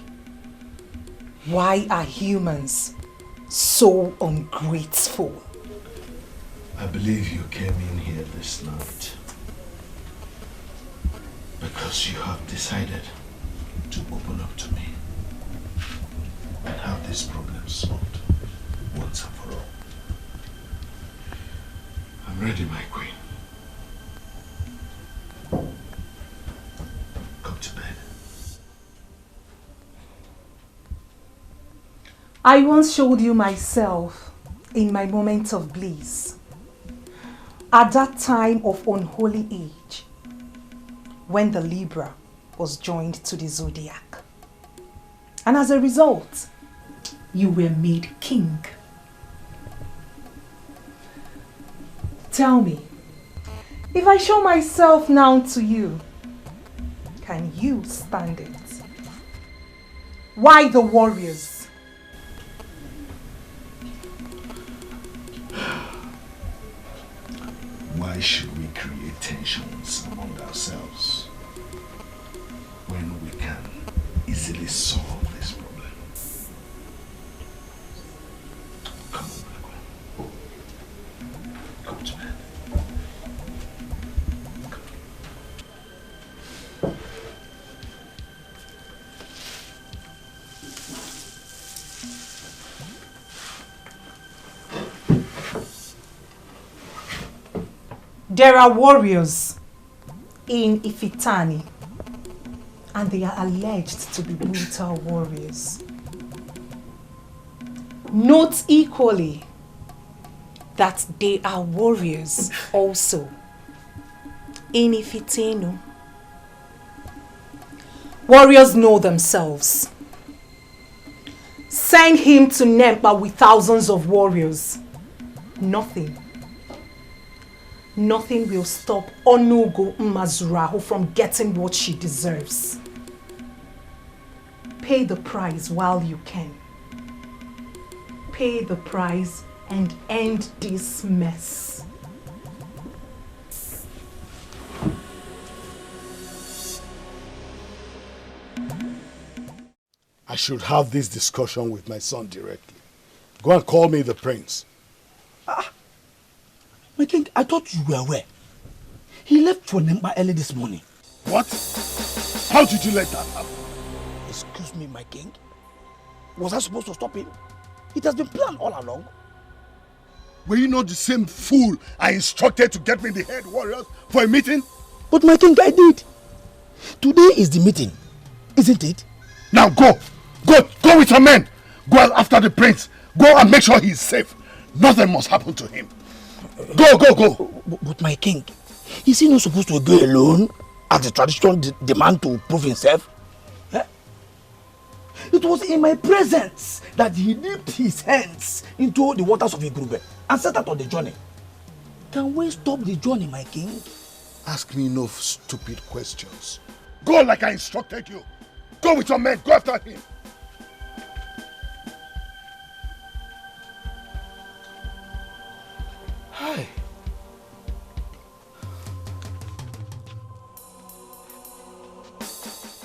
Why are humans so ungrateful? I believe you came in here this night because you have decided to open up to me and have this problem solved once and for all. I'm ready, my queen. Come to bed. I once showed you myself in my moment of bliss, at that time of unholy age, when the Libra was joined to the zodiac. And as a result, you were made king. Tell me, if I show myself now to you, can you stand it? Why the warriors? Why should we create tensions among ourselves when we can easily solve this problem? Come on, Black One. Go to bed. There are warriors in Ifitani, and they are alleged to be brutal warriors. Note equally that they are warriors also in Ifitenu. Warriors know themselves. Send him to Nempa with thousands of warriors. Nothing will stop Onugu Mazuraho from getting what she deserves. Pay the price while you can. Pay the price and end this mess. I should have this discussion with my son directly. Go and call me the prince. My king, I thought you were aware. He left for Nemba early this morning. What? How did you let that happen? Excuse me, my king. Was I supposed to stop him? It has been planned all along. Were you not the same fool I instructed to get me the head warriors for a meeting? But my king, I did. Today is the meeting, isn't it? Now go! Go with your men! Go after the prince! Go and make sure he is safe. Nothing must happen to him. Go! But my king, is he not supposed to go alone as the tradition demand to prove himself? Eh? It was in my presence that he dipped his hands into the waters of Igwu and set out on the journey. Can we stop the journey, my king? Ask me no stupid questions. Go like I instructed you. Go with your men. Go after him. Hi.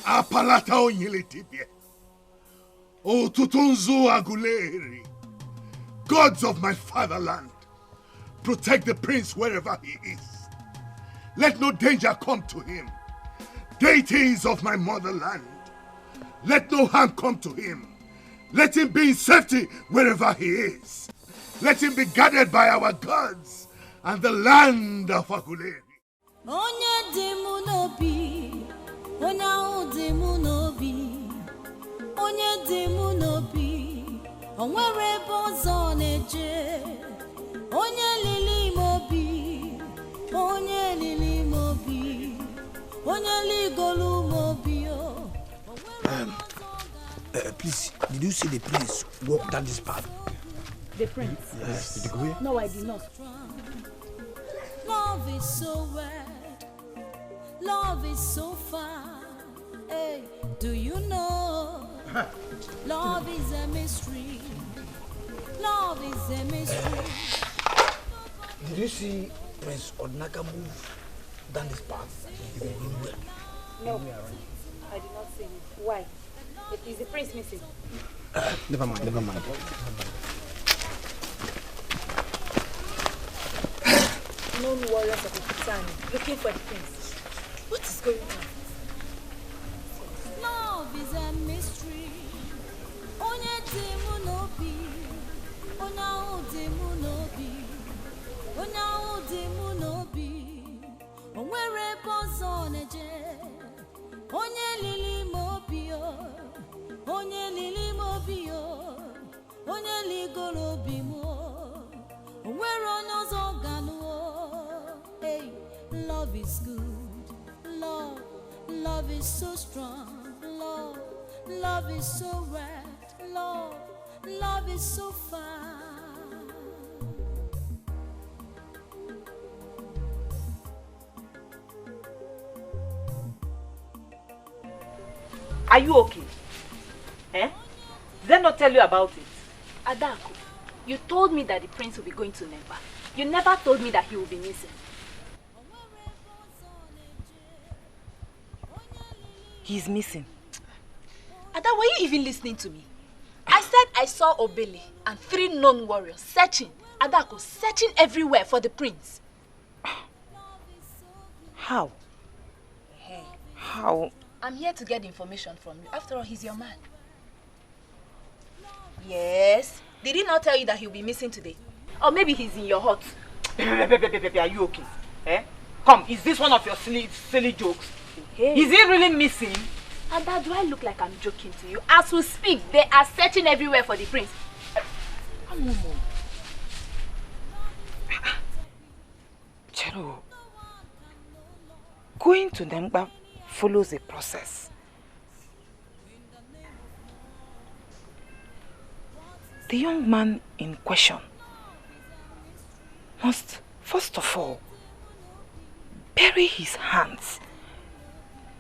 Apalata onyilitibie. O tutunzu aguleri. Gods of my fatherland, protect the prince wherever he is. Let no danger come to him. Deities of my motherland, let no harm come to him. Let him be in safety wherever he is. Let him be guarded by our gods and the land of Aguleri. Onye demunobi, ona demunobi, onye demunobi, onwere bozoneje, onye lili mobi, onye lili mobi, onye ligolu mobio. Please, did you see the prince walk down this path? The prince? Yes. Did you go here? No, I did not. Love is so wide, love is so far. Hey, do you know? Love is a mystery. Love is a mystery. Did you see Prince Odnaka move down this path? No, I did not see it. Why? Is the prince missing? Never mind. Known warriors of Ifitani looking for the prince. What is going on? Love is a mystery. Onye demunobi, ona demunobi, ona demunobi. Onwere bozoneje, onye lili mobio, onye lili mobio, onye ligoro bimo, where on your hey, love is good, love is so strong, love is so red, love is so fine. Are you okay? Eh? Did they not tell you about it? Adako, you told me that the prince will be going to Nemba. You never told me that he will be missing. He's missing. Ada, were you even listening to me? I said I saw Obele and 3 known warriors searching, Adako, searching everywhere for the prince. How? Hey. How? I'm here to get information from you. After all, he's your man. Yes. Did he not tell you that he'll be missing today? Or maybe he's in your hut. Are you okay? Eh? Come, is this one of your silly jokes? Hey. Is he really missing? Ada, do I look like I'm joking to you? As we speak, they are searching everywhere for the prince. Chero, going to Nemba follows a process. The young man in question must, first of all, bury his hands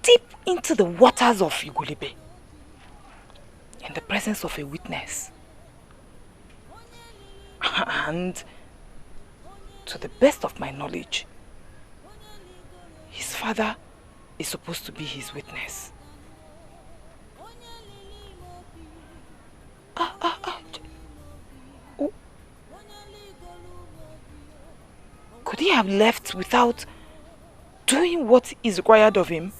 deep into the waters of Igulebe in the presence of a witness. And to the best of my knowledge, his father is supposed to be his witness. Oh. Could he have left without doing what is required of him?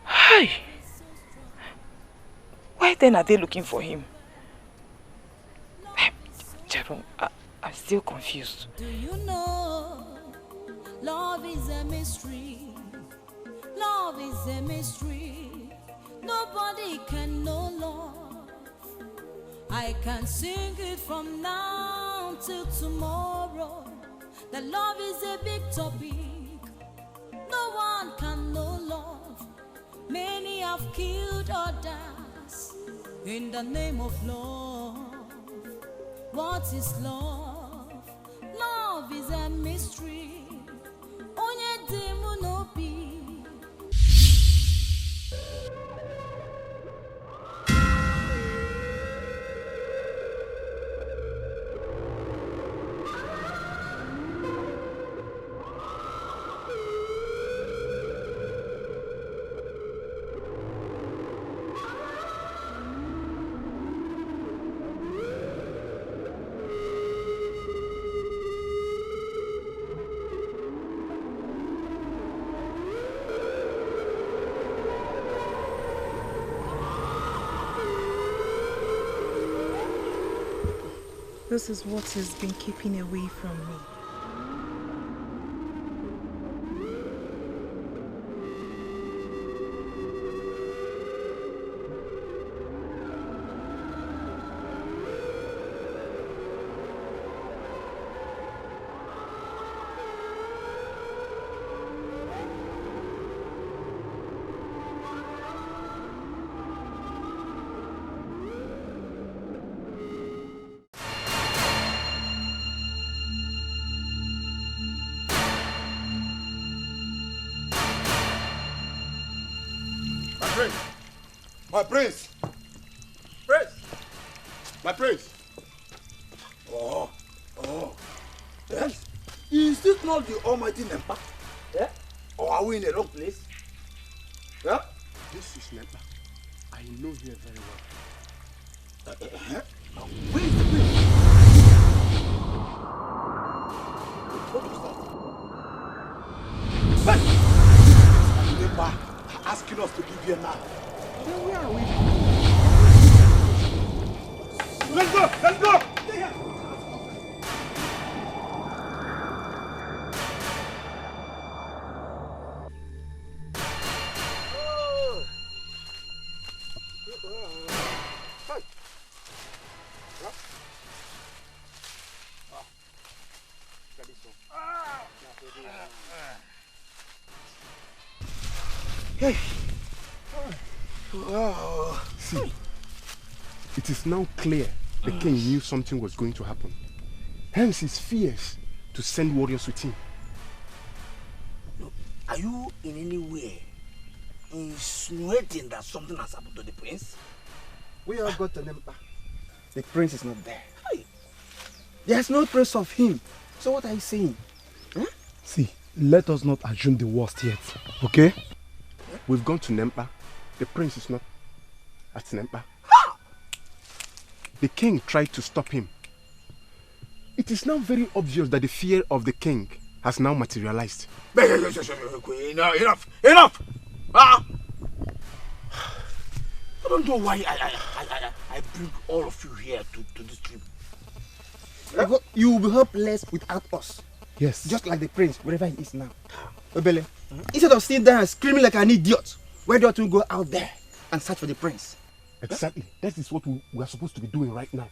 Hi. Why then are they looking for him? Jerome, I'm still confused. Do you know love is a mystery? Love is a mystery. Nobody can know love. I can sing it from now till tomorrow. That love is a big topic. No one can know love. Many have killed others in the name of love. What is love? Love is a mystery. Onye demu no be. This is what has been keeping away from me. My prince! Prince! My prince! Oh. Yes? Is this not the almighty Nempa? Yeah? Or are we in the wrong place? Yeah? This is Nempa. I know here very well. Where is the prince? What was that? Hey! Nempa asking us to give you a nap. Then where are we? Let's go! Let's go! Hey. Wow. See, it is now clear the king knew something was going to happen. Hence his fears to send warriors with him. Are you in any way insinuating that something has happened to the prince? We all got to Nempa. The prince is not there. Hey. There's no trace of him. So what are you saying? Huh? See, let us not assume the worst yet, okay? We've gone to Nempa. The prince is not at Nempa. The king tried to stop him. It is now very obvious that the fear of the king has now materialized. Enough! Enough! I don't know why I bring all of you here to this trip. You will be helpless without us. Yes. Just like the prince, wherever he is now. Obele, instead of sitting there and screaming like an idiot, why don't you go out there and search for the prince? Exactly. That is what we are supposed to be doing right now.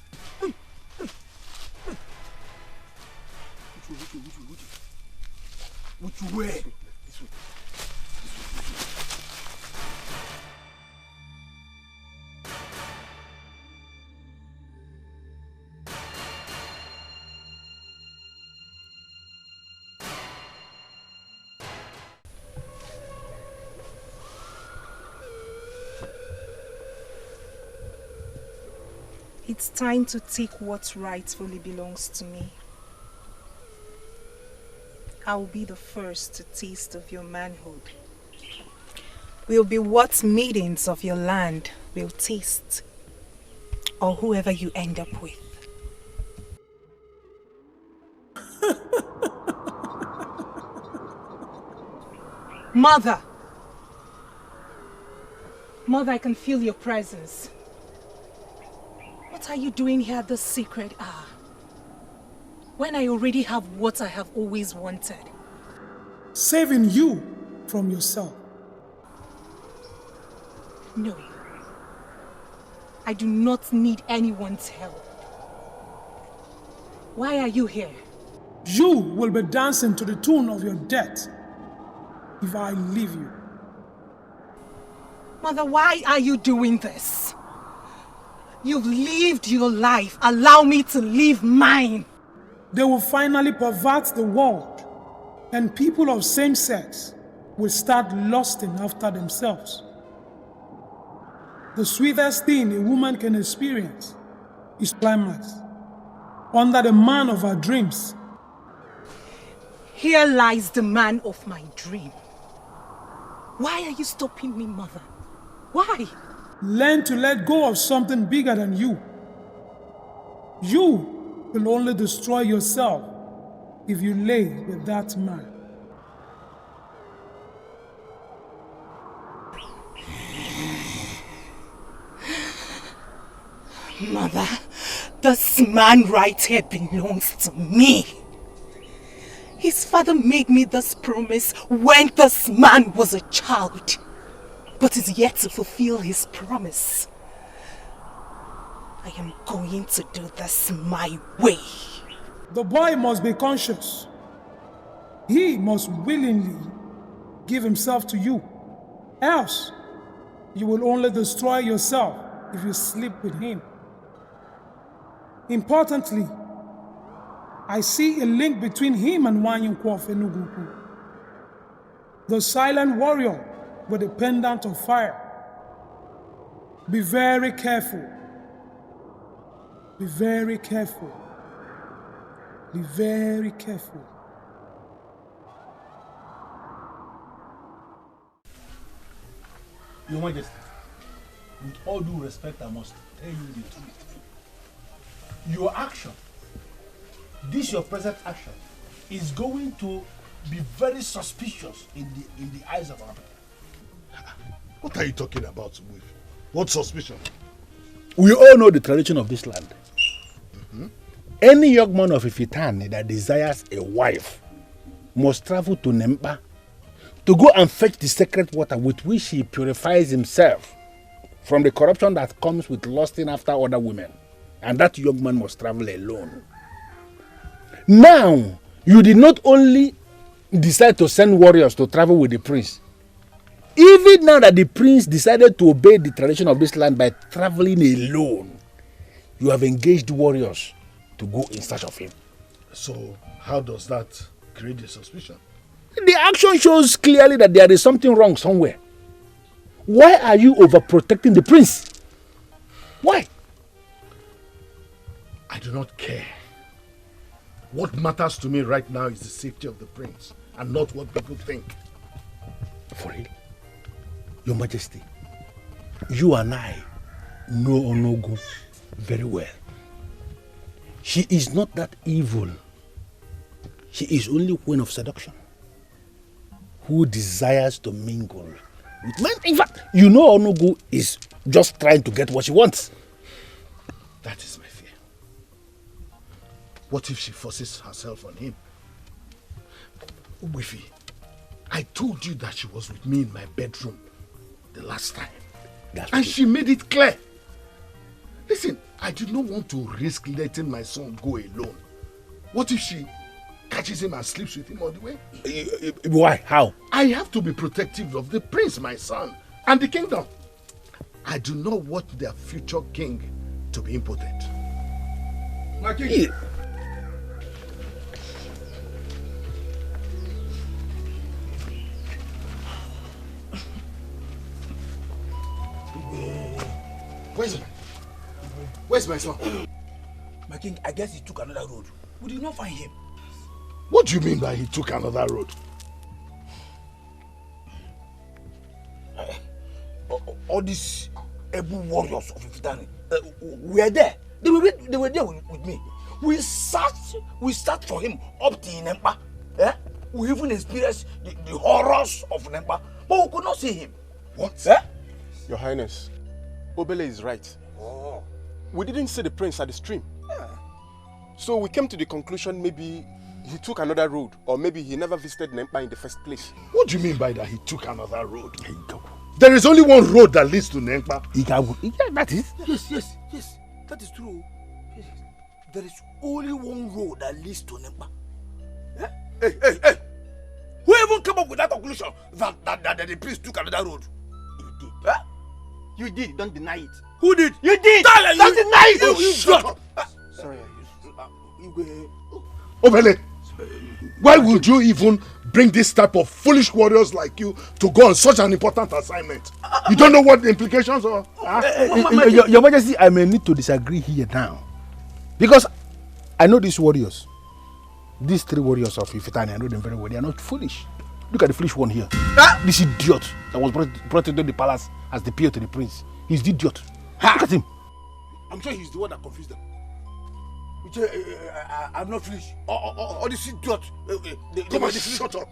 Which way? It's time to take what rightfully belongs to me. I will be the first to taste of your manhood. Will be what maidens of your land will taste, or whoever you end up with. Mother! Mother, I can feel your presence. What are you doing here at this sacred hour? When I already have what I have always wanted. Saving you from yourself. No. I do not need anyone's help. Why are you here? You will be dancing to the tune of your death if I leave you. Mother, why are you doing this? You've lived your life. Allow me to live mine. They will finally pervert the world, and people of same sex will start lusting after themselves. The sweetest thing a woman can experience is climax, under the man of her dreams. Here lies the man of my dream. Why are you stopping me, Mother? Why? Learn to let go of something bigger than you. You will only destroy yourself if you lay with that man. Mother, this man right here belongs to me. His father made me this promise when this man was a child, but is yet to fulfill his promise. I am going to do this my way. The boy must be conscious. He must willingly give himself to you. Else, you will only destroy yourself if you sleep with him. Importantly, I see a link between him and Nwanyinkwo of Enugu, the silent warrior with a pendant of fire. Be very careful. Be very careful. Be very careful. Your Majesty, with all due respect, I must tell you the truth. Your action, this your present action, is going to be very suspicious in the eyes of our people. What are you talking about, Smith? What suspicion? We all know the tradition of this land. Any young man of Ifitani that desires a wife must travel to Nempa to go and fetch the sacred water with which he purifies himself from the corruption that comes with lusting after other women. And that young man must travel alone. Now, you did not only decide to send warriors to travel with the prince, Even now that the prince decided to obey the tradition of this land by traveling alone, you have engaged warriors to go in search of him. So, how does that create a suspicion? The action shows clearly that there is something wrong somewhere. Why are you overprotecting the prince? Why? I do not care. What matters to me right now is the safety of the prince and not what people think. For real? Your Majesty, you and I know Onugu very well. She is not that evil. She is only queen of seduction who desires to mingle with men. In fact, you know Onugu is just trying to get what she wants. That is my fear. What if she forces herself on him? Wifi, I told you that she was with me in my bedroom the last time. And she made it clear. Listen, I do not want to risk letting my son go alone. What if she catches him and sleeps with him all the way? Why? How? I have to be protective of the prince, my son, and the kingdom. I do not want their future king to be impotent. My king. Where's my son? My king, I guess he took another road. We did not find him. What do you mean by he took another road? All these able warriors of Ifitani were there. They were there with me. We searched for him up to Nempa. We even experienced the horrors of Nempa, but we could not see him. What? Your Highness, Obele is right. Oh. We didn't see the prince at the stream. So we came to the conclusion maybe he took another road, or maybe he never visited Nempa in the first place. What do you mean by that he took another road? There is only one road that leads to Nempa. That is? Yes, that is true. Yes. There is only one road that leads to Nempa. Hey! Who even came up with that conclusion that the priest took another road? You did. You did, don't deny it. Who did? You did! Don't deny it! You shut up! Sorry, Obele, why would you even bring this type of foolish warriors like you to go on such an important assignment? You don't know what the implications are? Your Majesty, I may need to disagree here now. Because I know these warriors. These three warriors of Ifitani, I know them very well. They are not foolish. Look at the foolish one here. This idiot that was brought into the palace as the peer to the prince. He's the idiot. Look at him. I'm sure he's the one that confused them. I'm not foolish. All this idiot. Come on, shut up.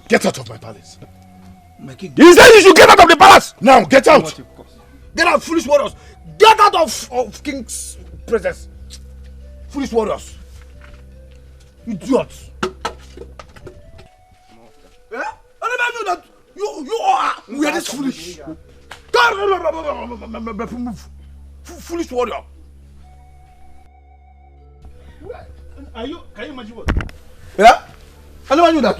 Get out of my palace. My king. He said you should get out of the palace. Now, get out. Get out, foolish warriors. Get out of king's presence. Foolish warriors. Idiots. I never knew that you are. We are this foolish. Foolish warrior. Can you imagine what? Yeah? I never knew that.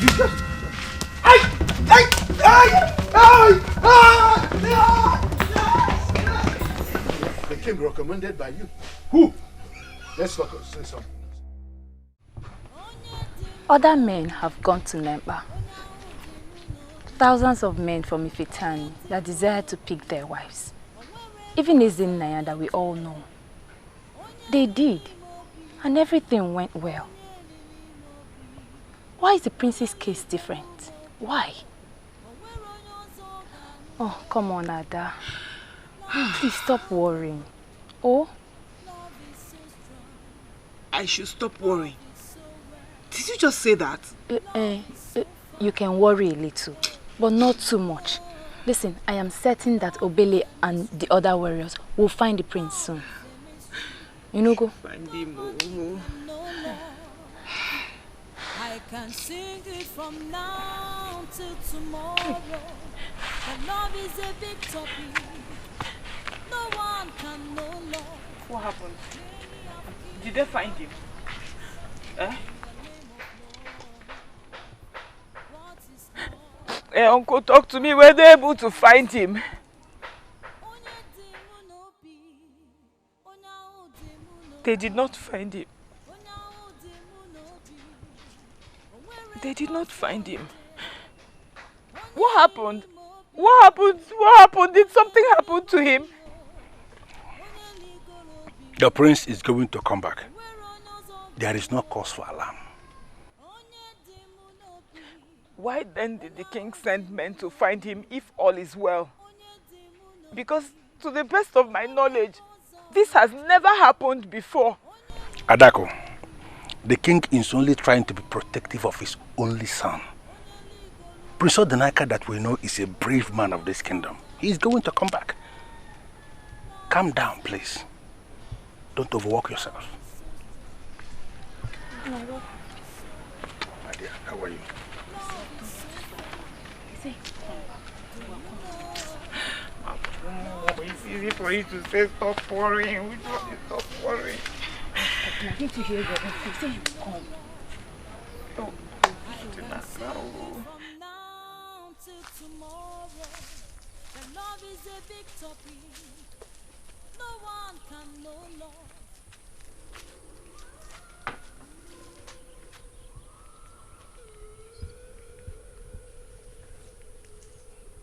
The king recommended by you. Who? Let's focus. Say something. Other men have gone to Nempa. Thousands of men from Ifitani that desire to pick their wives. Even Nigerian that we all know. They did. And everything went well. Why is the prince's case different? Why? Oh, come on, Ada. Please stop worrying. Oh? I should stop worrying. Did you just say that? You can worry a little, but not too much. Listen, I am certain that Obele and the other warriors will find the prince soon. Unugu. Find him. I can sing it from now till tomorrow. But love is a big topic. No one can know love. What happened? Did they find him? Uncle, talk to me. Were they able to find him? They did not find him. They did not find him. What happened? What happened? What happened? Did something happen to him? The prince is going to come back. There is no cause for alarm. Why then did the king send men to find him if all is well? Because to the best of my knowledge, this has never happened before. Adako, the king is only trying to be protective of his only son. Prince Odenaka that we know is a brave man of this kingdom. He is going to come back. Calm down, please. Don't overwork yourself. My dear, how are you? It's easy for you to say stop worrying. Which one is stop worrying? I need to hear your voice. Say you come. Oh, love is a big topic. No one can know love.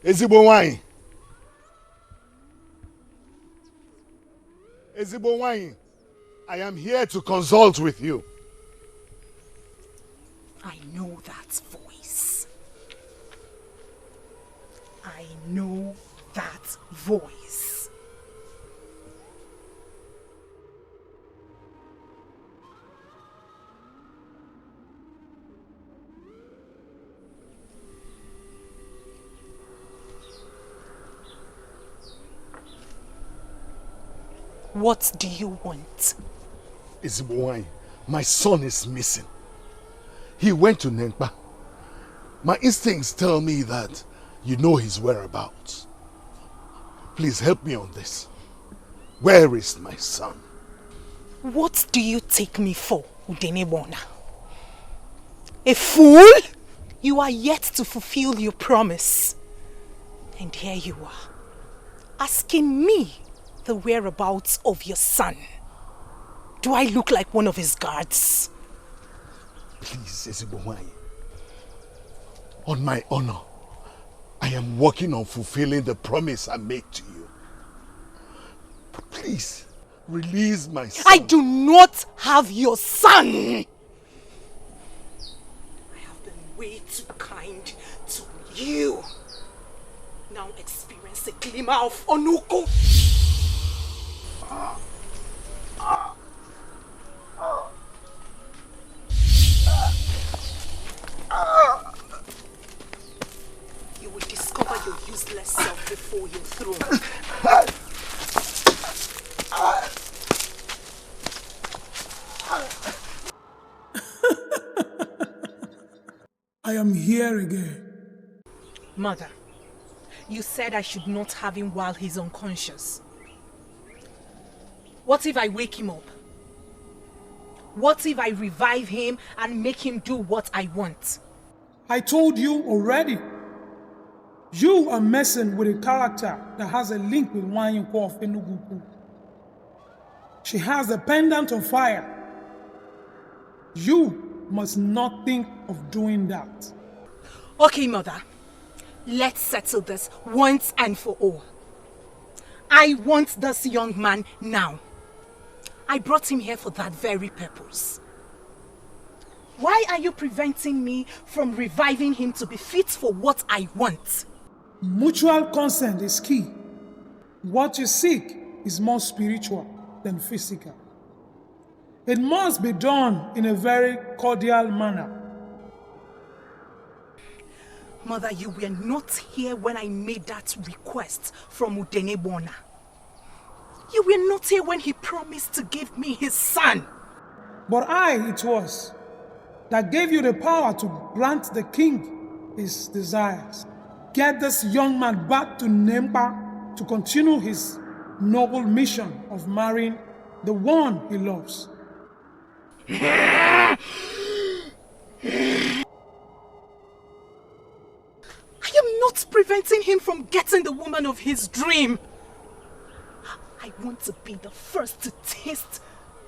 Ezigbo wine. Ezigbo wine. I am here to consult with you. I know that voice. I know that voice. What do you want? Ezigbo, my son is missing. He went to Nempa. My instincts tell me that you know his whereabouts. Please help me on this. Where is my son? What do you take me for, Udene Gba Ona? A fool? You are yet to fulfill your promise. And here you are, asking me the whereabouts of your son. Do I look like one of his guards? Please, Ezigbo, on my honor, I am working on fulfilling the promise I made to you. But please, release my son. I do not have your son! I have been way too kind to you. Now experience a glimmer of Onugu. You will discover your useless self before your throne. I am here again. Mother, you said I should not have him while he's unconscious. What if I wake him up? What if I revive him and make him do what I want? I told you already. You are messing with a character that has a link with Nwanyukwu of Enugu. She has a pendant of fire. You must not think of doing that. Okay, Mother. Let's settle this once and for all. I want this young man now. I brought him here for that very purpose. Why are you preventing me from reviving him to be fit for what I want? Mutual consent is key. What you seek is more spiritual than physical. It must be done in a very cordial manner. Mother, you were not here when I made that request from Udene Gba Ona. You were not here when he promised to give me his son. But it was that gave you the power to grant the king his desires. Get this young man back to Nempa to continue his noble mission of marrying the one he loves. I am not preventing him from getting the woman of his dream. I want to be the first to taste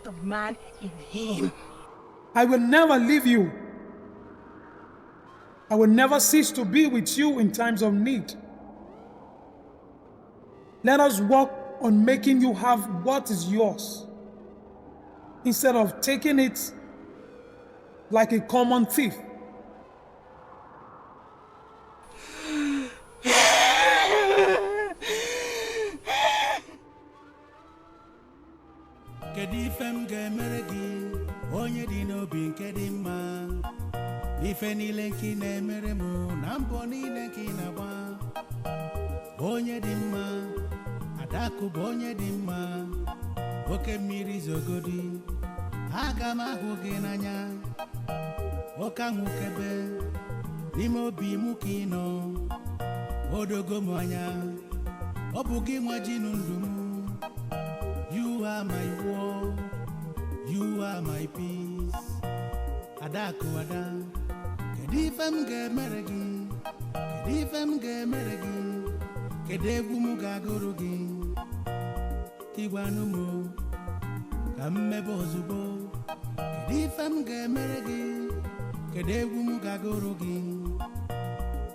the man in him. I will never leave you. I will never cease to be with you in times of need. Let us work on making you have what is yours, instead of taking it like a common thief. Kedifem gemeregi, onye di n'obi nke dị mma. Ife niile nke na-emere mụ na mbọ niile nke na-agba. Onye dị mma, Adaku bụ onye dị mma. Oke mmiri zogodi, aga m ahụ gị n'anya. Oke anwụkebe, n'ime obi mụ ka ị nọ. Odogo m anya, ọ bụ gị nwa ji ndụ m. You are my war, you are my peace. Adaku Ada, kedifem gemere gị, kedifem gemere gị, kedegwu m gagoro gị. Tigwanu mo, ka mmebe ozugbo, kedifem gemere gị, kedegwu m gagoro gị.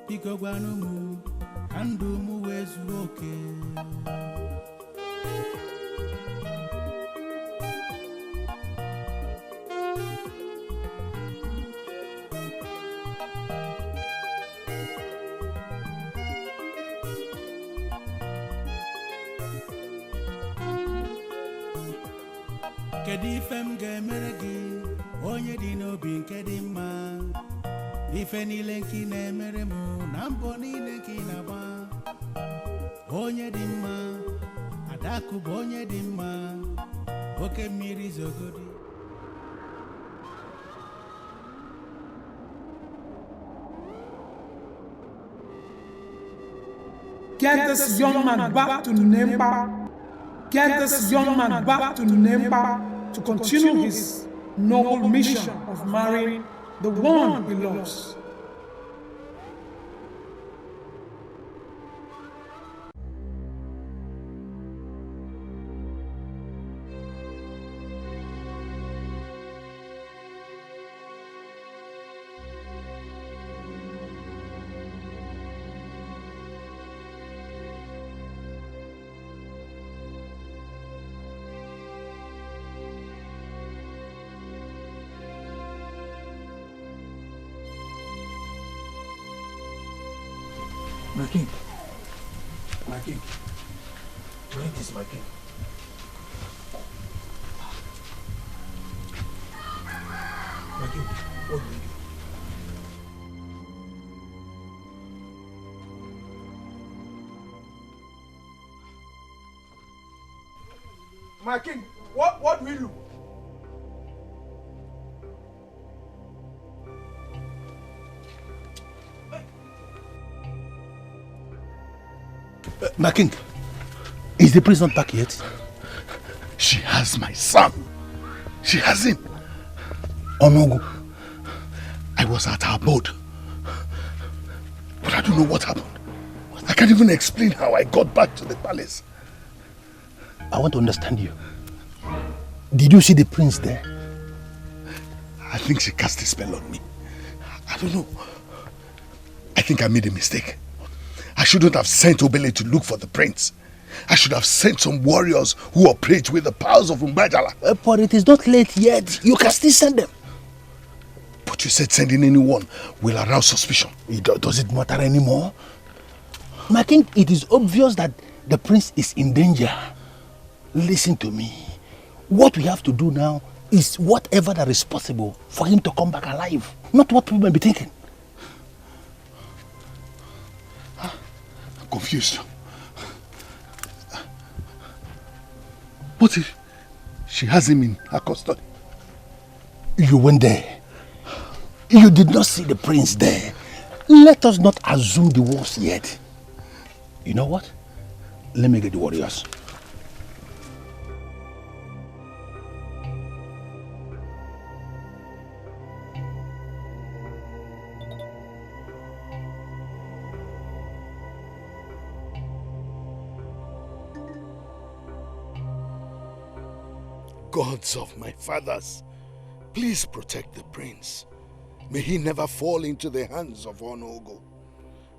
Biko gwanu mo, ka ndụ m wee zuo oke. Kedifem gemere gị, onye dị n'obi nke dị mma. Ife niile nke na-emere mụ na mbọ niile nke na-agba. Onye dị mma, Adaku bụ onye dị mma. Oke mmiri zogodi. Get this young man back to Nemba. Get this young man back to Nemba to continue his noble mission of marrying the one he loves. My king. My king. Read this, my king. My king, what do you do? My king, what will you? My king, is the prince not back yet? She has my son. She has him. Onugu. I was at her abode. But I don't know what happened. I can't even explain how I got back to the palace. I want to understand you. Did you see the prince there? I think she cast a spell on me. I don't know. I think I made a mistake. I shouldn't have sent Obele to look for the prince. I should have sent some warriors who operate with the powers of Umbajala. But it is not late yet. You can still send them. But you said sending anyone will arouse suspicion. Does it matter anymore? My king, it is obvious that the prince is in danger. Listen to me. What we have to do now is whatever that is possible for him to come back alive. Not what people may be thinking. Confused. What if she has him in her custody? You went there. You did not see the prince there. Let us not assume the worst yet. You know what? Let me get the warriors. gods of my fathers, please protect the prince. May he never fall into the hands of Onugu.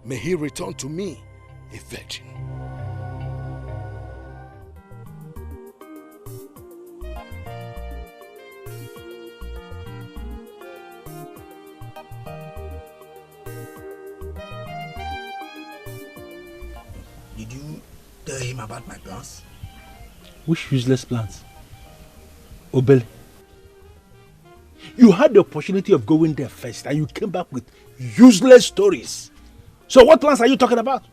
May he return to me a virgin. Did you tell him about my plans? Which useless plans? Obele. You had the opportunity of going there first and you came back with useless stories. So what plans are you talking about?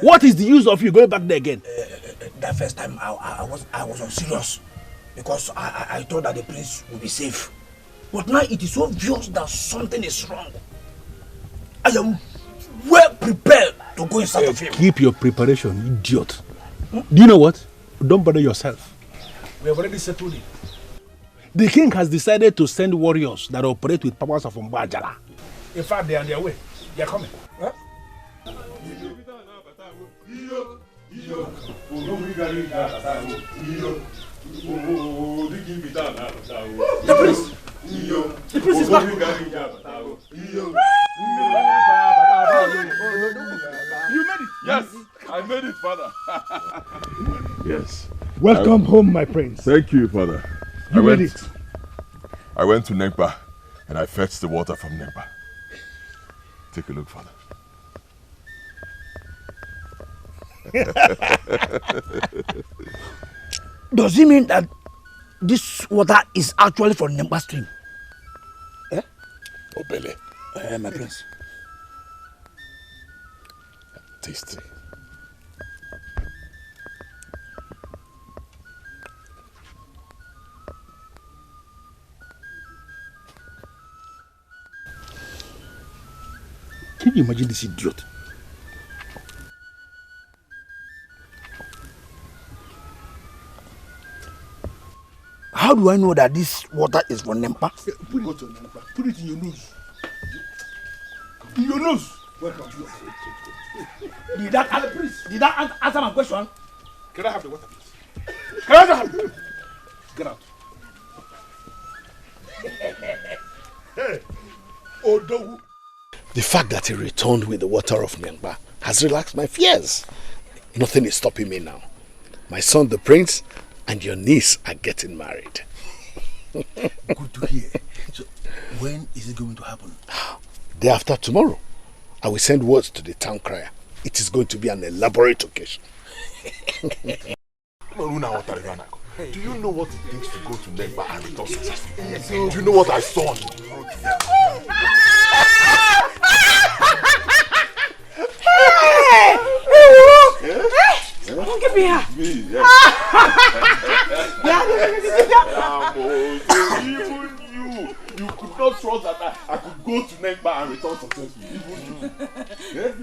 What is the use of you going back there again? That first time I was unserious because I thought that the prince would be safe. But now it is obvious that something is wrong. I am well prepared to go in search of him. Keep your preparation, idiot. Do you know what? Don't bother yourself. We have already settled it. The king has decided to send warriors that operate with powers of Mbajala. In fact, they are on their way. They are coming. Huh? The prince! The prince is back! You made it! Yes, I made it, father. Yes. Welcome home, my prince. Thank you, father. You made it. I went to Negba and I fetched the water from Negba. Take a look, father. Does it mean that this water is actually from Nemba stream? Eh? Obele. My prince. Taste. Can you imagine this idiot? How do I know that this water is from Nempa? Put it in your nose. In your nose. Welcome. Did that answer my question? Can I have the water, please? Can I have it? Get out. Hey, Odogu. The fact that he returned with the water of Nemba has relaxed my fears. Nothing is stopping me now. My son, the prince, and your niece are getting married. Good to hear. So, when is it going to happen? Day after tomorrow. I will send words to the town crier. It is going to be an elaborate occasion. Do you know what it takes to go to Negba and return successfully? Do you know what I saw on the road? Don't give me her. Even you could not trust that I could go to Negba and return successfully. Even you.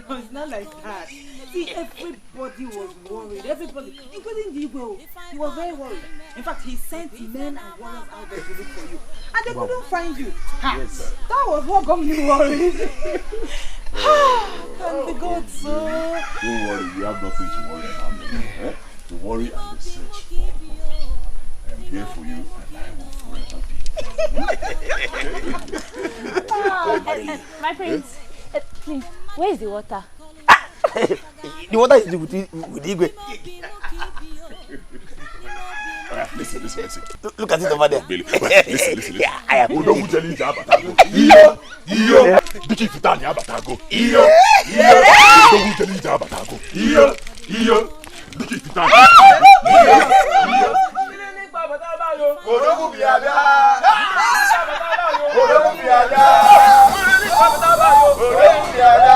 No, it's not like that. See, everybody was worried. Everybody, including the Igbo. He was very worried. In fact, he sent men and warriors out there to look for you. And they couldn't find you. Yes, that was what got me worried. Thank the God, sir. Don't worry, you have nothing to worry about. To worry and the search. I'm here for you and I will forever be. My prince, please, where is the water? The water is with Igwe. Listen. Look at it over there. Listen. Yeah, I am. Onugu telling Abatago. Iyo. Duchi Futani Abatago. Iyo. Onugu telling Abatago. Iyo. Duchi Futani. Iyo. Onugu biada. Onugu biada. Onugu biada.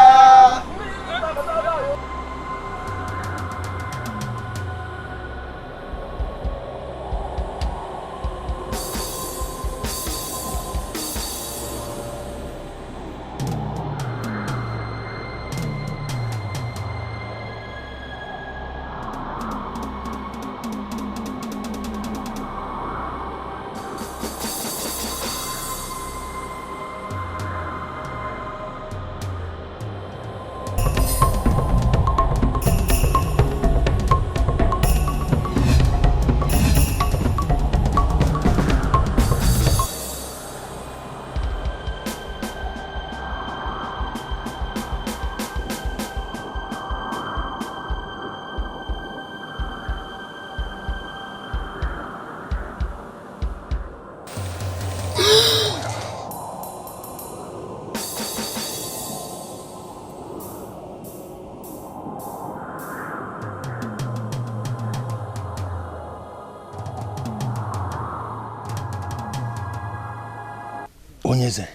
Onyeze,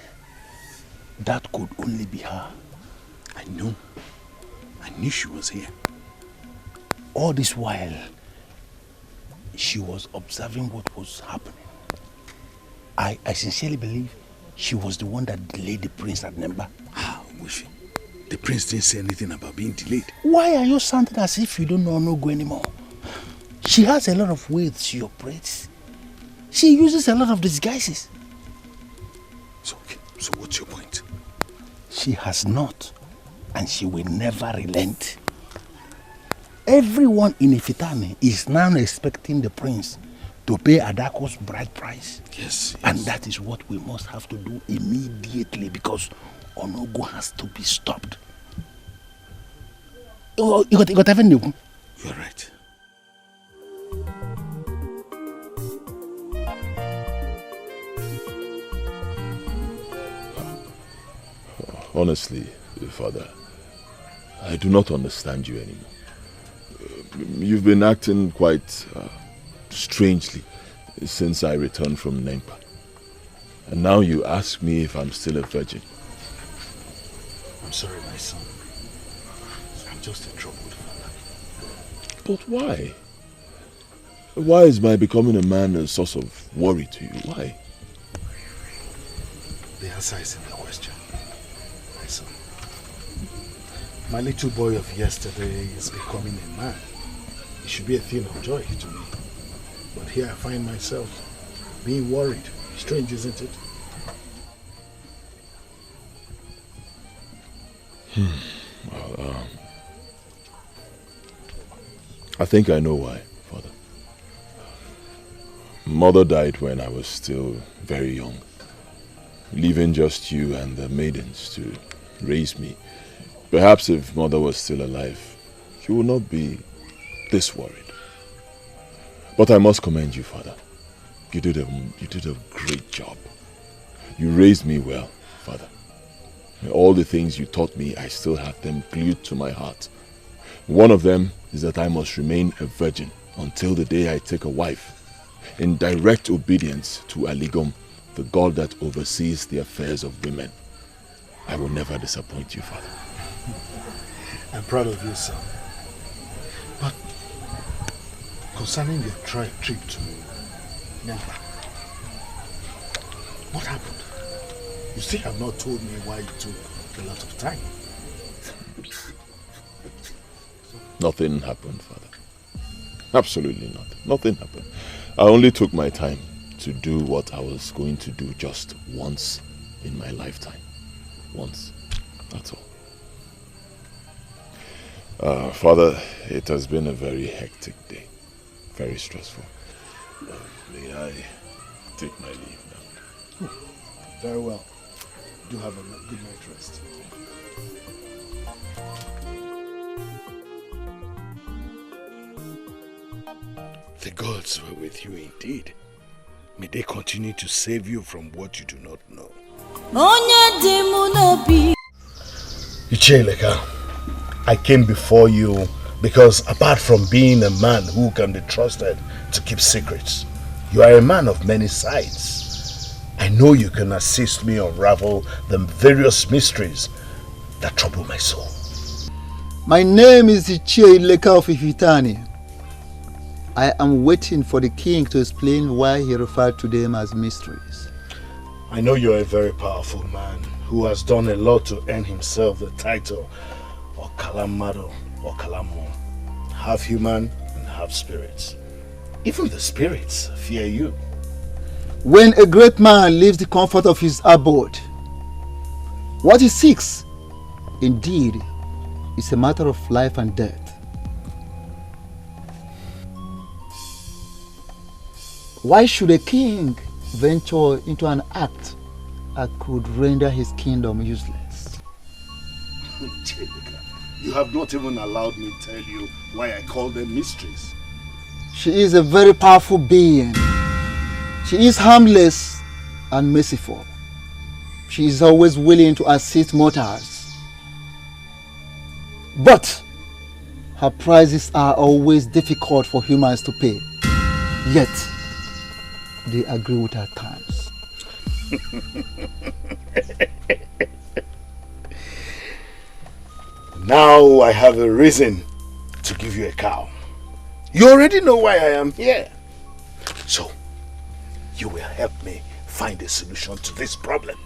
that could only be her. I know. I knew she was here. All this while, she was observing what was happening. I sincerely believe she was the one that delayed the prince at Nemba. How, Wifi? The prince didn't say anything about being delayed. Why are you sounding as if you don't know Onugu anymore? She has a lot of ways she operates. She uses a lot of disguises. So what's your point? She has not, and she will never relent. Everyone in Ifitane is now expecting the prince to pay Adako's bride price. Yes. And that is what we must have to do immediately, because Onugu has to be stopped. You got everything? You're right. Honestly, Father, I do not understand you anymore. You've been acting quite strangely since I returned from Nempa. And now you ask me if I'm still a virgin. I'm sorry, my son. I'm just a troubled father. But why? Why is my becoming a man a source of worry to you? Why? The answer is in the question, my son. My little boy of yesterday is becoming a man. It should be a thing of joy to me. But here I find myself being worried. Strange, isn't it? Well, I think I know why, Father. Mother died when I was still very young, leaving just you and the maidens to raise me. Perhaps if Mother was still alive, she would not be this worried. But I must commend you, Father. You did a great job. You raised me well, Father. All the things you taught me, I still have them glued to my heart. One of them is that I must remain a virgin until the day I take a wife, in direct obedience to Aligom, the god that oversees the affairs of women. I will never disappoint you, Father. I'm proud of you, son. But concerning your trip to Nempa, what happened? You still have not told me why it took a lot of time. Nothing happened, Father. Absolutely nothing. Nothing happened. I only took my time to do what I was going to do just once in my lifetime. Once. That's all. Father, it has been a very hectic day. Very stressful. May I take my leave now? Very well. Do have a good night rest. The gods were with you indeed. May they continue to save you from what you do not know. Icheleka, I came before you because apart from being a man who can be trusted to keep secrets, you are a man of many sides. I know you can assist me unravel the various mysteries that trouble my soul. My name is Chinenye of Ifitane. I am waiting for the king to explain why he referred to them as mysteries. I know you're a very powerful man who has done a lot to earn himself the title of Kalamado or Kalamo, half human and half spirits. Even the spirits fear you. When a great man leaves the comfort of his abode, what he seeks, indeed, is a matter of life and death. Why should a king venture into an act that could render his kingdom useless? You have not even allowed me to tell you why I call them mysteries. She is a very powerful being. She is harmless and merciful. She is always willing to assist mortals. But her prices are always difficult for humans to pay. Yet, they agree with her terms. Now I have a reason to give you a cow. You already know why I am here. So, you will help me find a solution to this problem.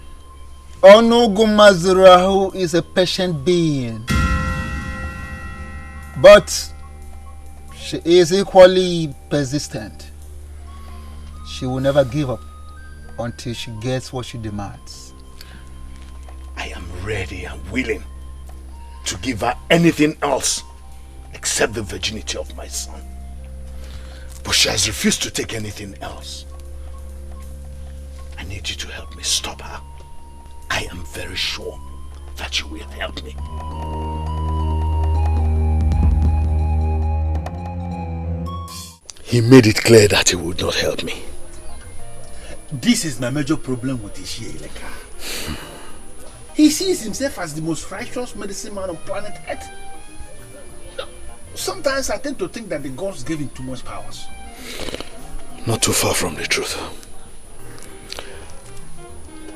Onugu Mazurahu is a patient being. But she is equally persistent. She will never give up until she gets what she demands. I am ready and willing to give her anything else except the virginity of my son. But she has refused to take anything else. I need you to help me stop her. I am very sure that you will help me. He made it clear that he would not help me. This is my major problem with Ishie Ileka. He sees himself as the most righteous medicine man on planet Earth. Sometimes I tend to think that the gods gave him too much powers. Not too far from the truth.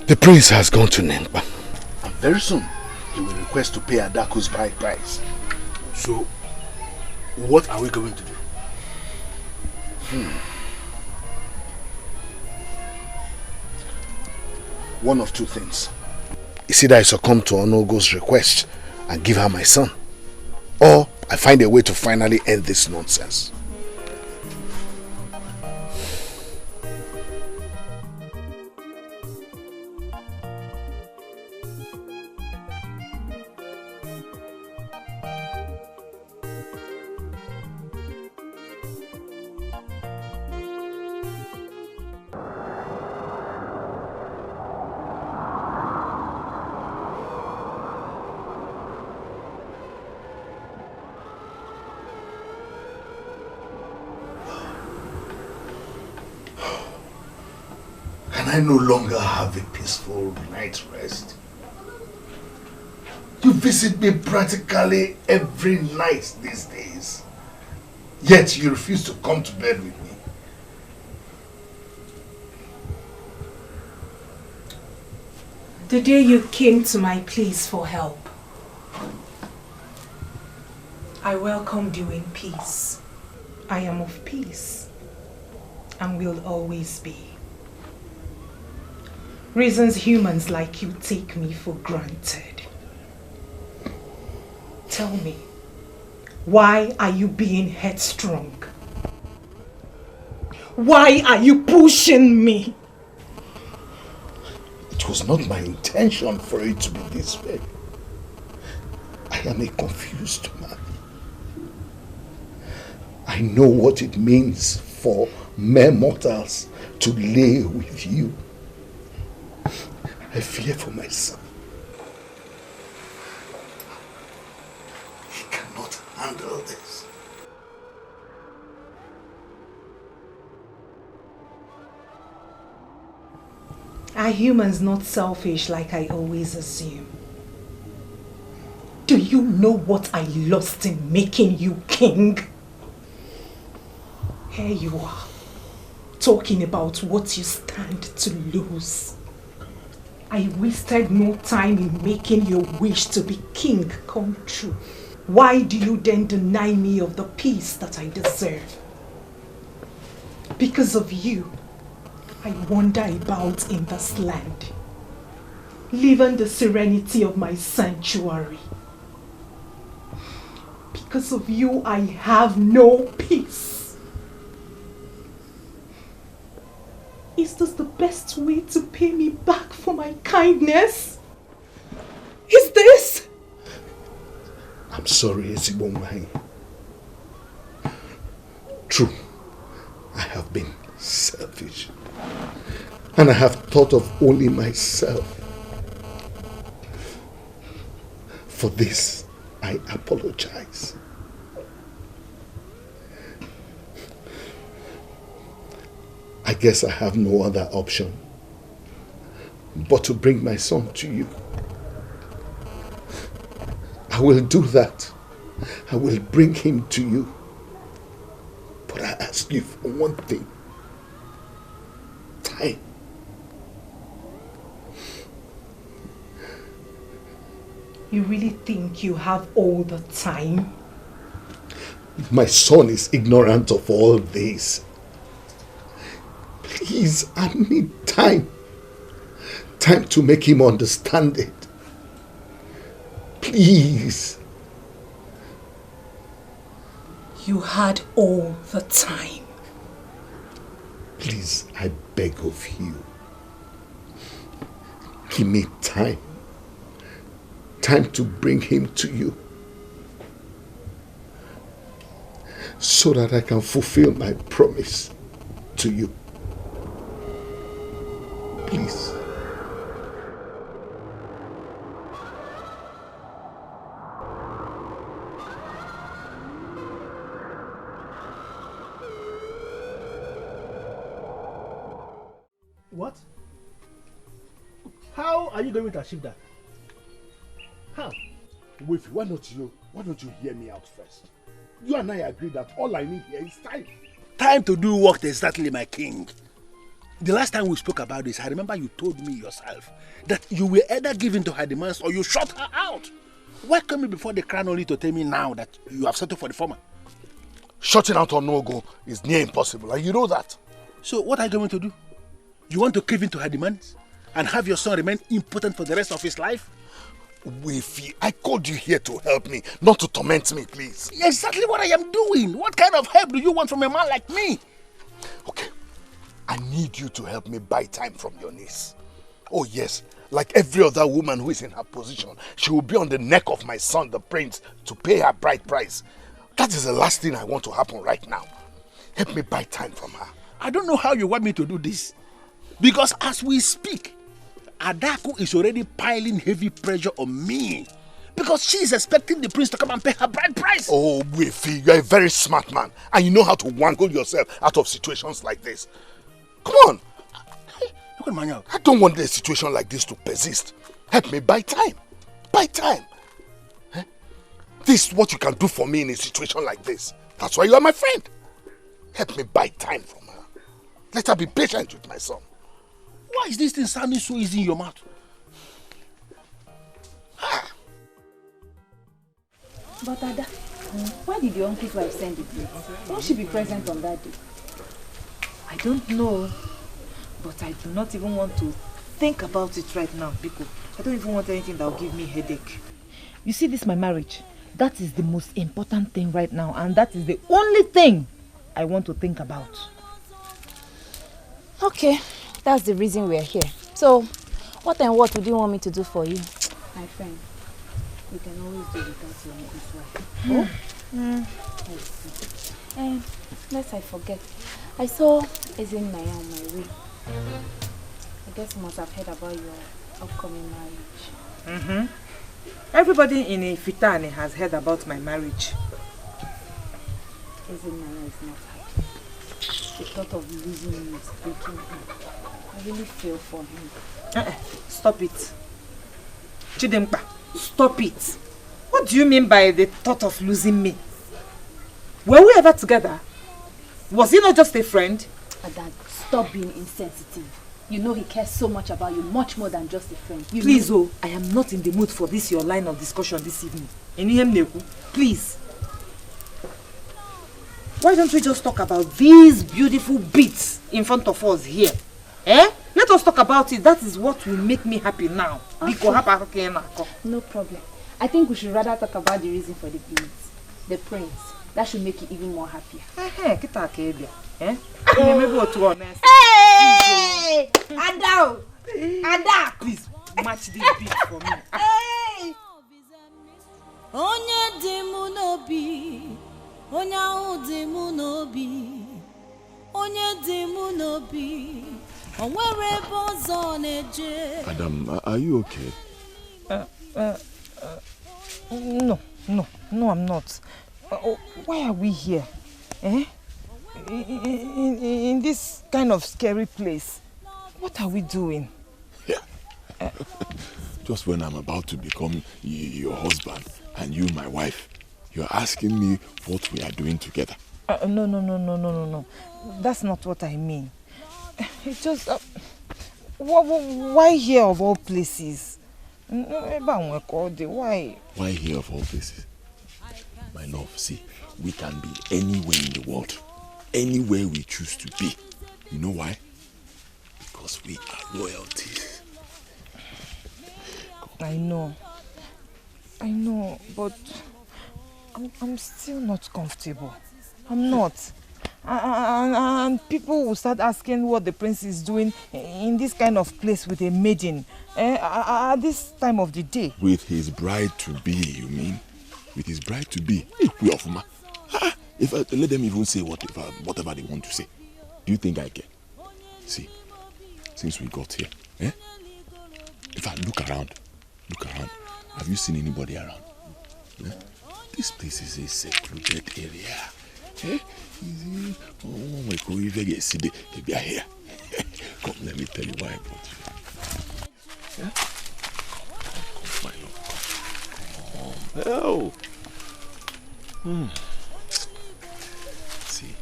The prince has gone to Nempa, and very soon he will request to pay Adaku's bride price. So, what are we going to do? One of two things. It's either I succumb to Onogo's request and give her my son, or I find a way to finally end this nonsense. I no longer have a peaceful night's rest. You visit me practically every night these days, yet you refuse to come to bed with me. The day you came to my place for help, I welcomed you in peace. I am of peace and will always be. Reasons humans like you take me for granted. Tell me, why are you being headstrong? Why are you pushing me? It was not my intention for it to be this way. I am a confused man. I know what it means for mere mortals to lay with you. I fear for my son. He cannot handle this. Are humans not selfish like I always assume? Do you know what I lost in making you king? Here you are, talking about what you stand to lose. I wasted no time in making your wish to be king come true. Why do you then deny me of the peace that I deserve? Because of you, I wander about in this land, living the serenity of my sanctuary. Because of you, I have no peace. Is this the best way to pay me back for my kindness? Is this? I'm sorry, Ezibomai. True, I have been selfish. And I have thought of only myself. For this, I apologize. I guess I have no other option but to bring my son to you. I will do that. I will bring him to you. But I ask you for one thing. Time. You really think you have all the time? My son is ignorant of all this. Please, I need time. Time to make him understand it. Please. You had all the time. Please, I beg of you. Give me time. Time to bring him to you. So that I can fulfill my promise to you. Please. What? How are you going to achieve that? How? Wait, why don't you hear me out first? You and I agree that all I need here is time. Time to do what exactly, my king? The last time we spoke about this, I remember you told me yourself that you will either give in to her demands or you shut her out. Why come before the crown only to tell me now that you have settled for the former? Shutting out Onugu is near impossible, and you know that. So what are you going to do? You want to give in to her demands and have your son remain impotent for the rest of his life? Wifi, I called you here to help me, not to torment me, please. Exactly what I am doing. What kind of help do you want from a man like me? Okay, I need you to help me buy time from your niece. Oh yes, like every other woman who is in her position, she will be on the neck of my son, the prince, to pay her bride price. That is the last thing I want to happen right now. Help me buy time from her. I don't know how you want me to do this. Because as we speak, Adaku is already piling heavy pressure on me. Because she is expecting the prince to come and pay her bride price. Oh, Wifi, you're a very smart man. And you know how to wangle yourself out of situations like this. Come on. Look at Manya. I don't want a situation like this to persist. Help me buy time. Buy time. Eh? This is what you can do for me in a situation like this. That's why you are my friend. Help me buy time from her. Let her be patient with my son. Why is this thing sounding so easy in your mouth? But Ada, why did your uncle's wife send the plate? Won't she be present on that day? I don't know. But I do not even want to think about it right now, Biko. I don't even want anything that will give me headache. You see, this my marriage. That is the most important thing right now, and that is the only thing I want to think about. Okay, that's the reason we're here. So, what and what would you want me to do for you? My friend, you can always do without your uncle's wife. Oh? I see. And lest I forget, I saw Ezenaya on my way. I guess you must have heard about your upcoming marriage. Everybody in Ifitane has heard about my marriage. Ezenaya is not happy. The thought of losing him is breaking him. I really feel for him. Stop it. Chidempa, stop it. What do you mean by the thought of losing me? Were we ever together? Was he not just a friend? Dad, stop being insensitive. You know he cares so much about you, much more than just a friend. Please, I am not in the mood for this your line of discussion this evening. Please. Why don't we just talk about these beautiful beats in front of us here? Let us talk about it. That is what will make me happy now. Okay. No problem. I think we should rather talk about the reason for the beats. The prince. That should make you even more happier. Hey! Ada! Please, match this beat for me. Hey! Onye dimu nobi, onye dimu nobi, onye dimu nobi, onwere bozo neje. Adam, are you okay? No, I'm not. Why are we here? In this kind of scary place. What are we doing? Yeah. Just when I'm about to become your husband and you my wife, you're asking me what we are doing together. No. That's not what I mean. It's just... why here of all places? Why? Why here of all places? My love, see, we can be anywhere in the world. Anywhere we choose to be. You know why? Because we are royalties. I know, but I'm still not comfortable. I'm not. And people will start asking what the prince is doing in this kind of place with a maiden at this time of the day. With his bride-to-be, you mean? With his bride-to-be? If I let them even say whatever they want to say, do you think I care? See, since we got here, if I look around, have you seen anybody around? This place is a secluded area. Oh my God, if I get see they are here. Come, let me tell you why I brought you. Come, my love. Oh. See,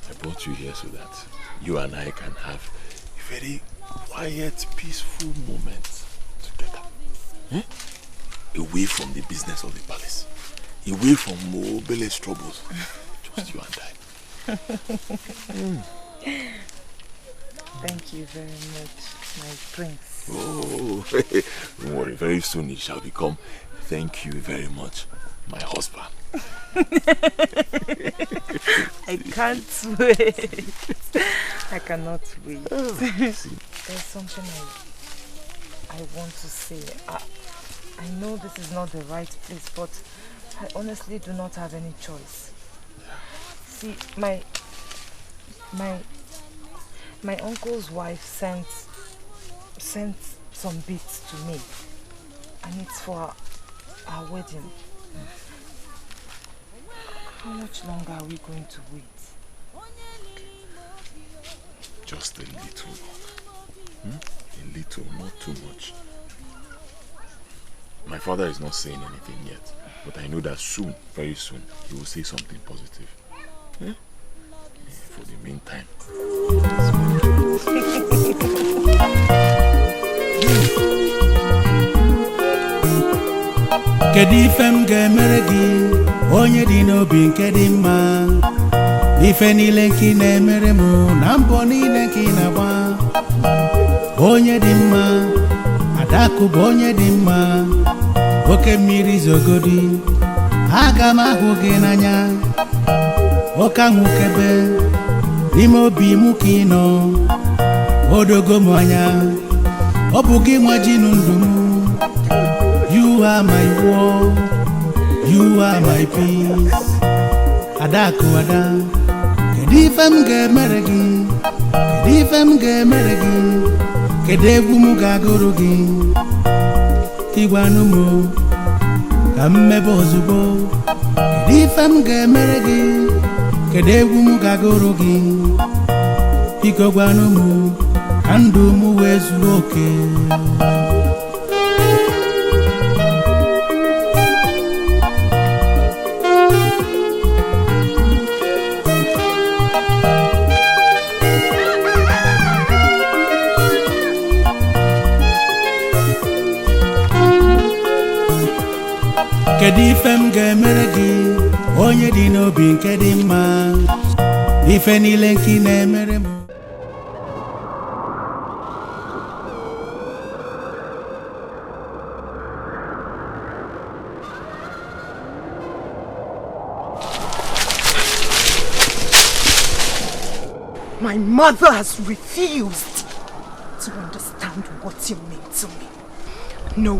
I brought you here so that you and I can have a very quiet, peaceful moment together. Away from the business of the palace. Away from Obele's troubles. Just you and I. Thank you very much, my prince. Oh, don't worry, very soon it shall become, thank you very much, my husband. I can't wait. I cannot wait. There's something I want to say. I know this is not the right place, but I honestly do not have any choice. See, my uncle's wife sent some beads to me, and it's for our wedding. How much longer are we going to wait? Just a little longer. A little, not too much. My father is not saying anything yet, but I know that soon, very soon, he will say something positive. For the meantime. Kedu ife m ga-emere gị onye dị n'obi nke dị mma ife niile nke na-emere m na mbọ niile nke na-agba onye dị mma Adakụ bụ onye dị mma oke mmiri zogodi aga m ahụ gị n'anya oke ahụkebe n'ime obi m ka ị nọ odogo m anya ọ bụ gị nwa ji ndụ m. You are my war, you are my peace. Adakụ ada kedu ife m ga-emere gị kedu ife m ga-emere gị kedu egwu m ga-agụrụ gị igwanụ m ka m mebe ozugbo kedu ife m ga-emere gị kedu egwu m ga-agụrụ gị biko gwanụ m ka ndụ m wee zuo oke. Kedu ife m ga-emere gị onye dị n'obi nke dị mma ife niile nke na-emere m. My mother has refused to understand what you mean to me. No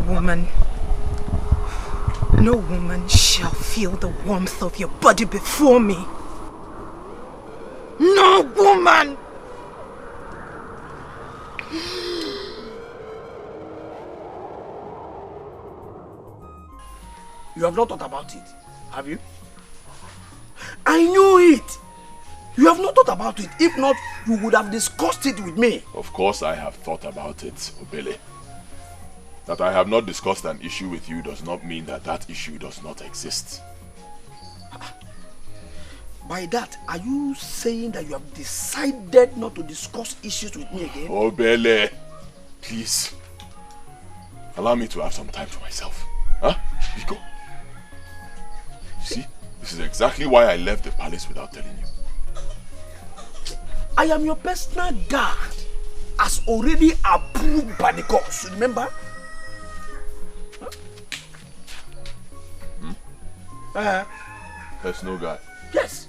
woman shall feel the warmth of your body before me. No woman! You have not thought about it, have you? I knew it! You have not thought about it. If not, you would have discussed it with me. Of course I have thought about it, Obele. That I have not discussed an issue with you does not mean that that issue does not exist. By that, are you saying that you have decided not to discuss issues with me again? Obele, please. Allow me to have some time to myself. Huh? Biko? See, this is exactly why I left the palace without telling you. I am your personal guard, as already approved by the gods, remember? Huh? Personal guard. Yes.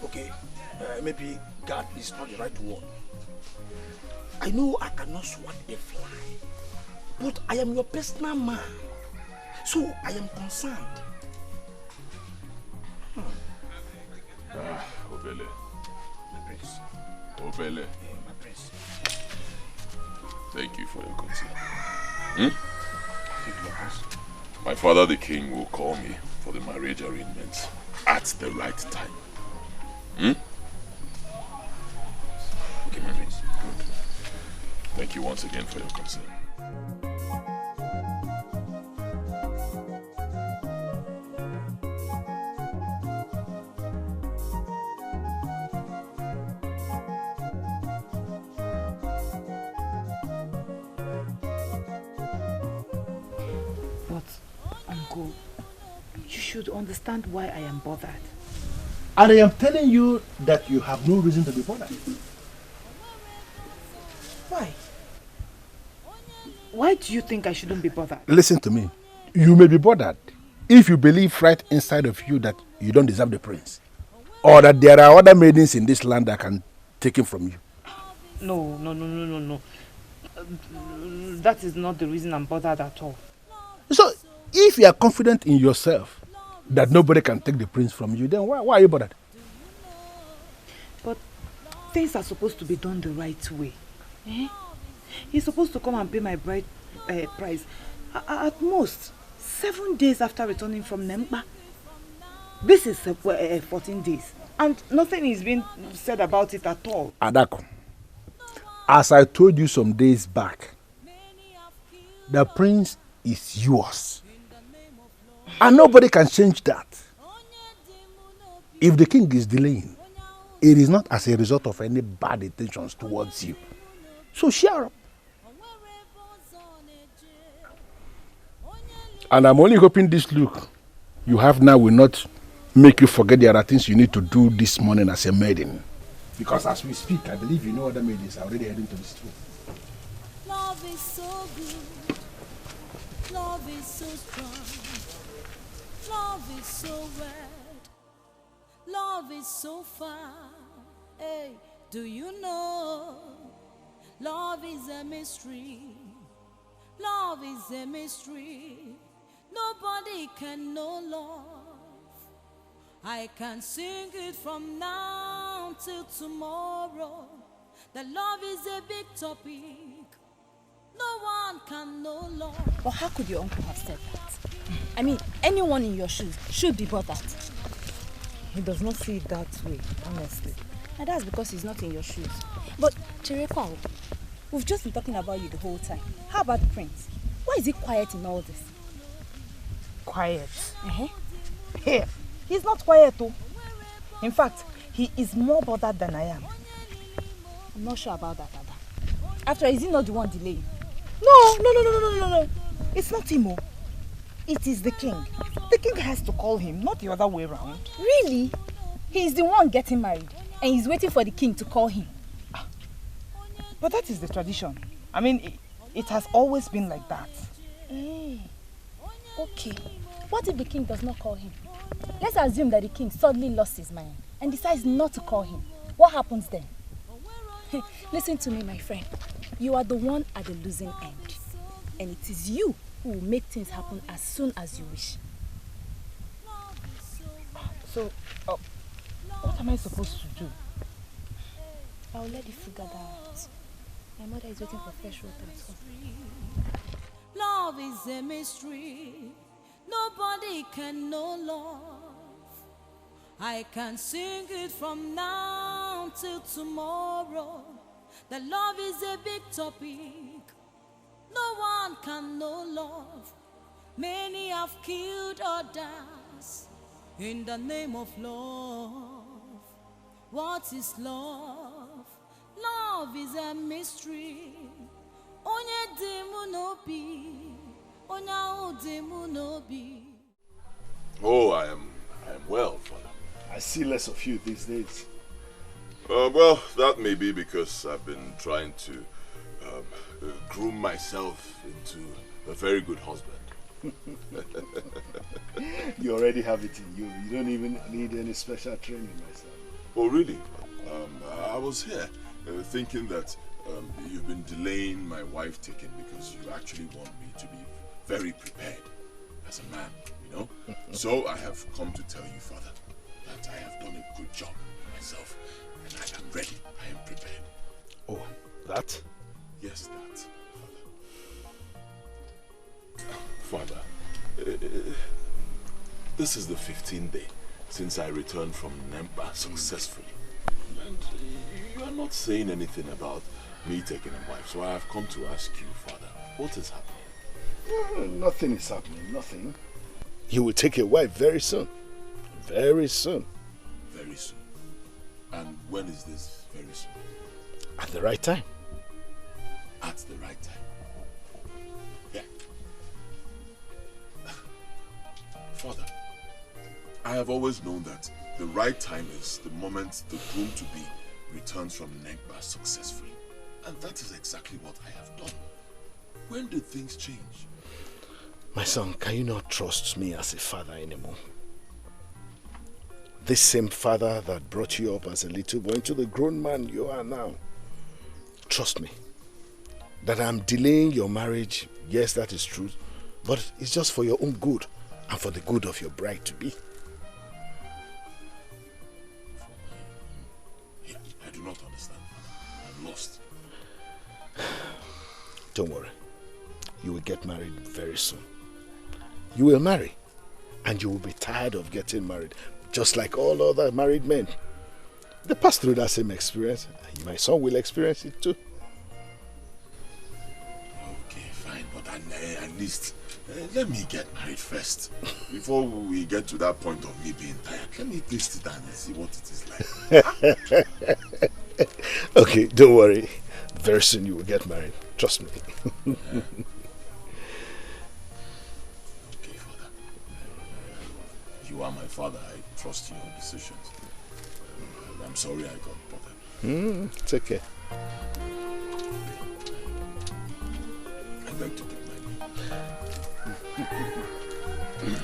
Okay. Maybe guard is not the right word. I know I cannot swat a fly, but I am your personal man, so I am concerned. Obele. My prince. Obele. My prince. Thank you for your concern. Thank you, prince. My father the king will call me for the marriage arrangements at the right time. Okay, my prince. Good. Thank you once again for your concern. But, Uncle, you should understand why I am bothered. And I am telling you that you have no reason to be bothered. Why? Why do you think I shouldn't be bothered? Listen to me. You may be bothered if you believe right inside of you that you don't deserve the prince, or that there are other maidens in this land that can take him from you. No. That is not the reason I'm bothered at all. So, if you are confident in yourself that nobody can take the prince from you, then why are you bothered? But things are supposed to be done the right way. He's supposed to come and pay my bride price at most 7 days after returning from Nemba. This is 14 days, and nothing is being said about it at all. Adako, as I told you some days back, the prince is yours. And nobody can change that. If the king is delaying, it is not as a result of any bad intentions towards you. So share up. And I'm only hoping this look you have now will not make you forget there are things you need to do this morning as a maiden. Because as we speak, I believe you know other maidens are already heading to the street. Love is so good. Love is so strong. Love is so red. Love is so far. Hey, do you know? Love is a mystery. Love is a mystery. Nobody can know love. I can sing it from now till tomorrow. That love is a big topic. No one can know love. But how could your uncle have said that? I mean, anyone in your shoes should be bothered. He does not see it that way, honestly. And that's because he's not in your shoes. But, Chireko, we've just been talking about you the whole time. How about the prince? Why is he quiet in all this? Quiet? Here, he's not quiet though. In fact, he is more bothered than I am. I'm not sure about that, Ada. After all, is he not the one delaying? No. It's not him. It is the king. The king has to call him, not the other way around. Really? He is the one getting married, and he's waiting for the king to call him. But that is the tradition. I mean, it has always been like that. Okay. What if the king does not call him? Let's assume that the king suddenly lost his mind and decides not to call him. What happens then? Listen to me, my friend. You are the one at the losing end. And it is you who will make things happen as soon as you wish. So, what am I supposed to do? I'll let you figure that out. My mother is waiting for fresh water at home. Love is a mystery. Nobody can know love. I can sing it from now till tomorrow. That love is a big topic. No one can know love. Many have killed others in the name of love. What is love? Love is a mystery. Onye demu no bi, onya demu no bi. Oh, I am well, Father. I see less of you these days. Well, that may be because I've been trying to groom myself into a very good husband. You already have it in you. You don't even need any special training, my son. Oh, really? I was here thinking that you've been delaying my wife taking because you actually want me to be very prepared as a man, you know? So I have come to tell you, Father, that I have done a good job myself and I am ready. I am prepared. Oh, that? Yes, that, Father. Father, this is the 15th day since I returned from Nempa successfully. And you are not saying anything about me taking a wife, so I have come to ask you, Father, what is happening? Nothing is happening, nothing. You will take a wife very soon. Very soon. Very soon. And when is this very soon? At the right time. At the right time. Yeah. Father, I have always known that the right time is the moment the groom-to-be returns from Negba successfully. And that is exactly what I have done. When did things change? My son, can you not trust me as a father anymore? This same father that brought you up as a little boy into the grown man you are now. Trust me. That I'm delaying your marriage, yes, that is true. But it's just for your own good and for the good of your bride-to-be. I do not understand. I'm lost. Don't worry. You will get married very soon. You will marry. And you will be tired of getting married. Just like all other married men. They pass through that same experience. My son will experience it too. Okay, fine. But at least let me get married first. Before we get to that point of me being tired. Let me taste it and see what it is like. Okay, don't worry. Very soon you will get married. Trust me. Yeah. Okay, Father. You are my father. I trust your decisions. I'm sorry I got bothered. It's okay. I'd like to take my leave.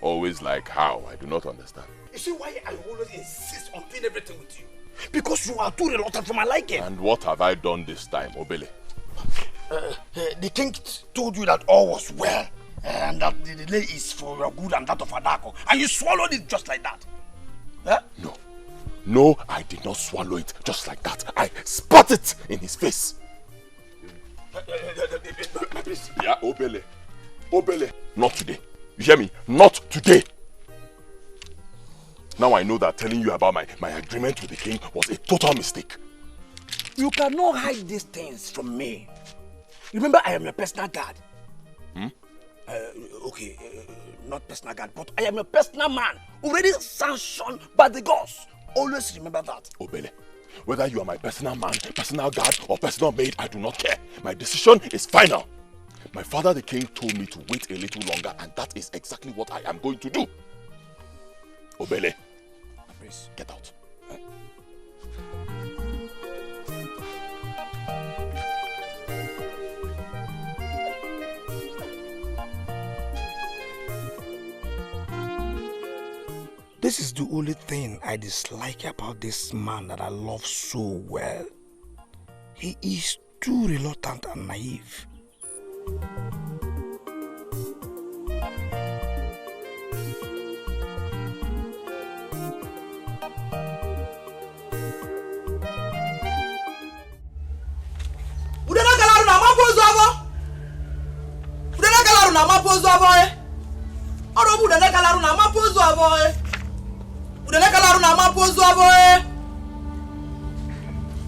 Always like how? I do not understand. You see why I always insist on doing everything with you? Because you are too reluctant for my liking. And what have I done this time, Obele? The king told you that all was well, and that the delay is for your good and that of Adako, and you swallowed it just like that. Huh? No. No, I did not swallow it just like that. I spat it in his face. Yeah, Obele. Obele. Not today. You hear me? Not today. Now I know that telling you about my agreement with the king was a total mistake. You cannot hide these things from me. Remember, I am your personal guard. Not personal guard, but I am a personal man, already sanctioned by the gods. Always remember that. Obele, whether you are my personal man, personal guard, or personal maid, I do not care. My decision is final. My father the king told me to wait a little longer, and that is exactly what I am going to do. Obele, please get out. This is the only thing I dislike about this man that I love so well. He is too reluctant and naive. na mapozu aboy. Orobu Udene kalaru na mapozu aboy. Udene kalaru na mapozu aboy.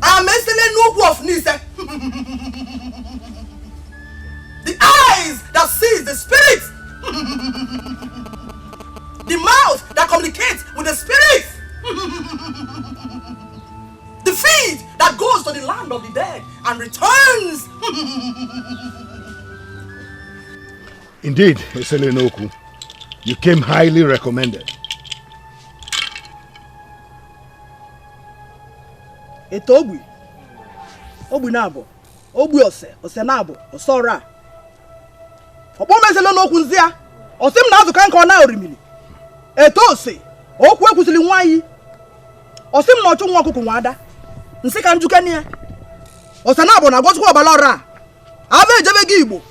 Amesele nuku of nise. The eyes that sees the spirit. The mouth that communicates with the spirit. The feet that goes to the land of the dead and returns. Indeed, Eselenoku, you came highly recommended. Etogbi. Ogbi nabo. Ogbi ose nabo, osora. Opo Eselenoku nzia. Osim na azuka nka na orimili. Etose. Okwu ekwusili nwayi. Osim na ochu nwa okuku nwada. Nsi ka njuka ni ya. Ose nabo na gotukwa obalora. Ave ejebe gi Igbo.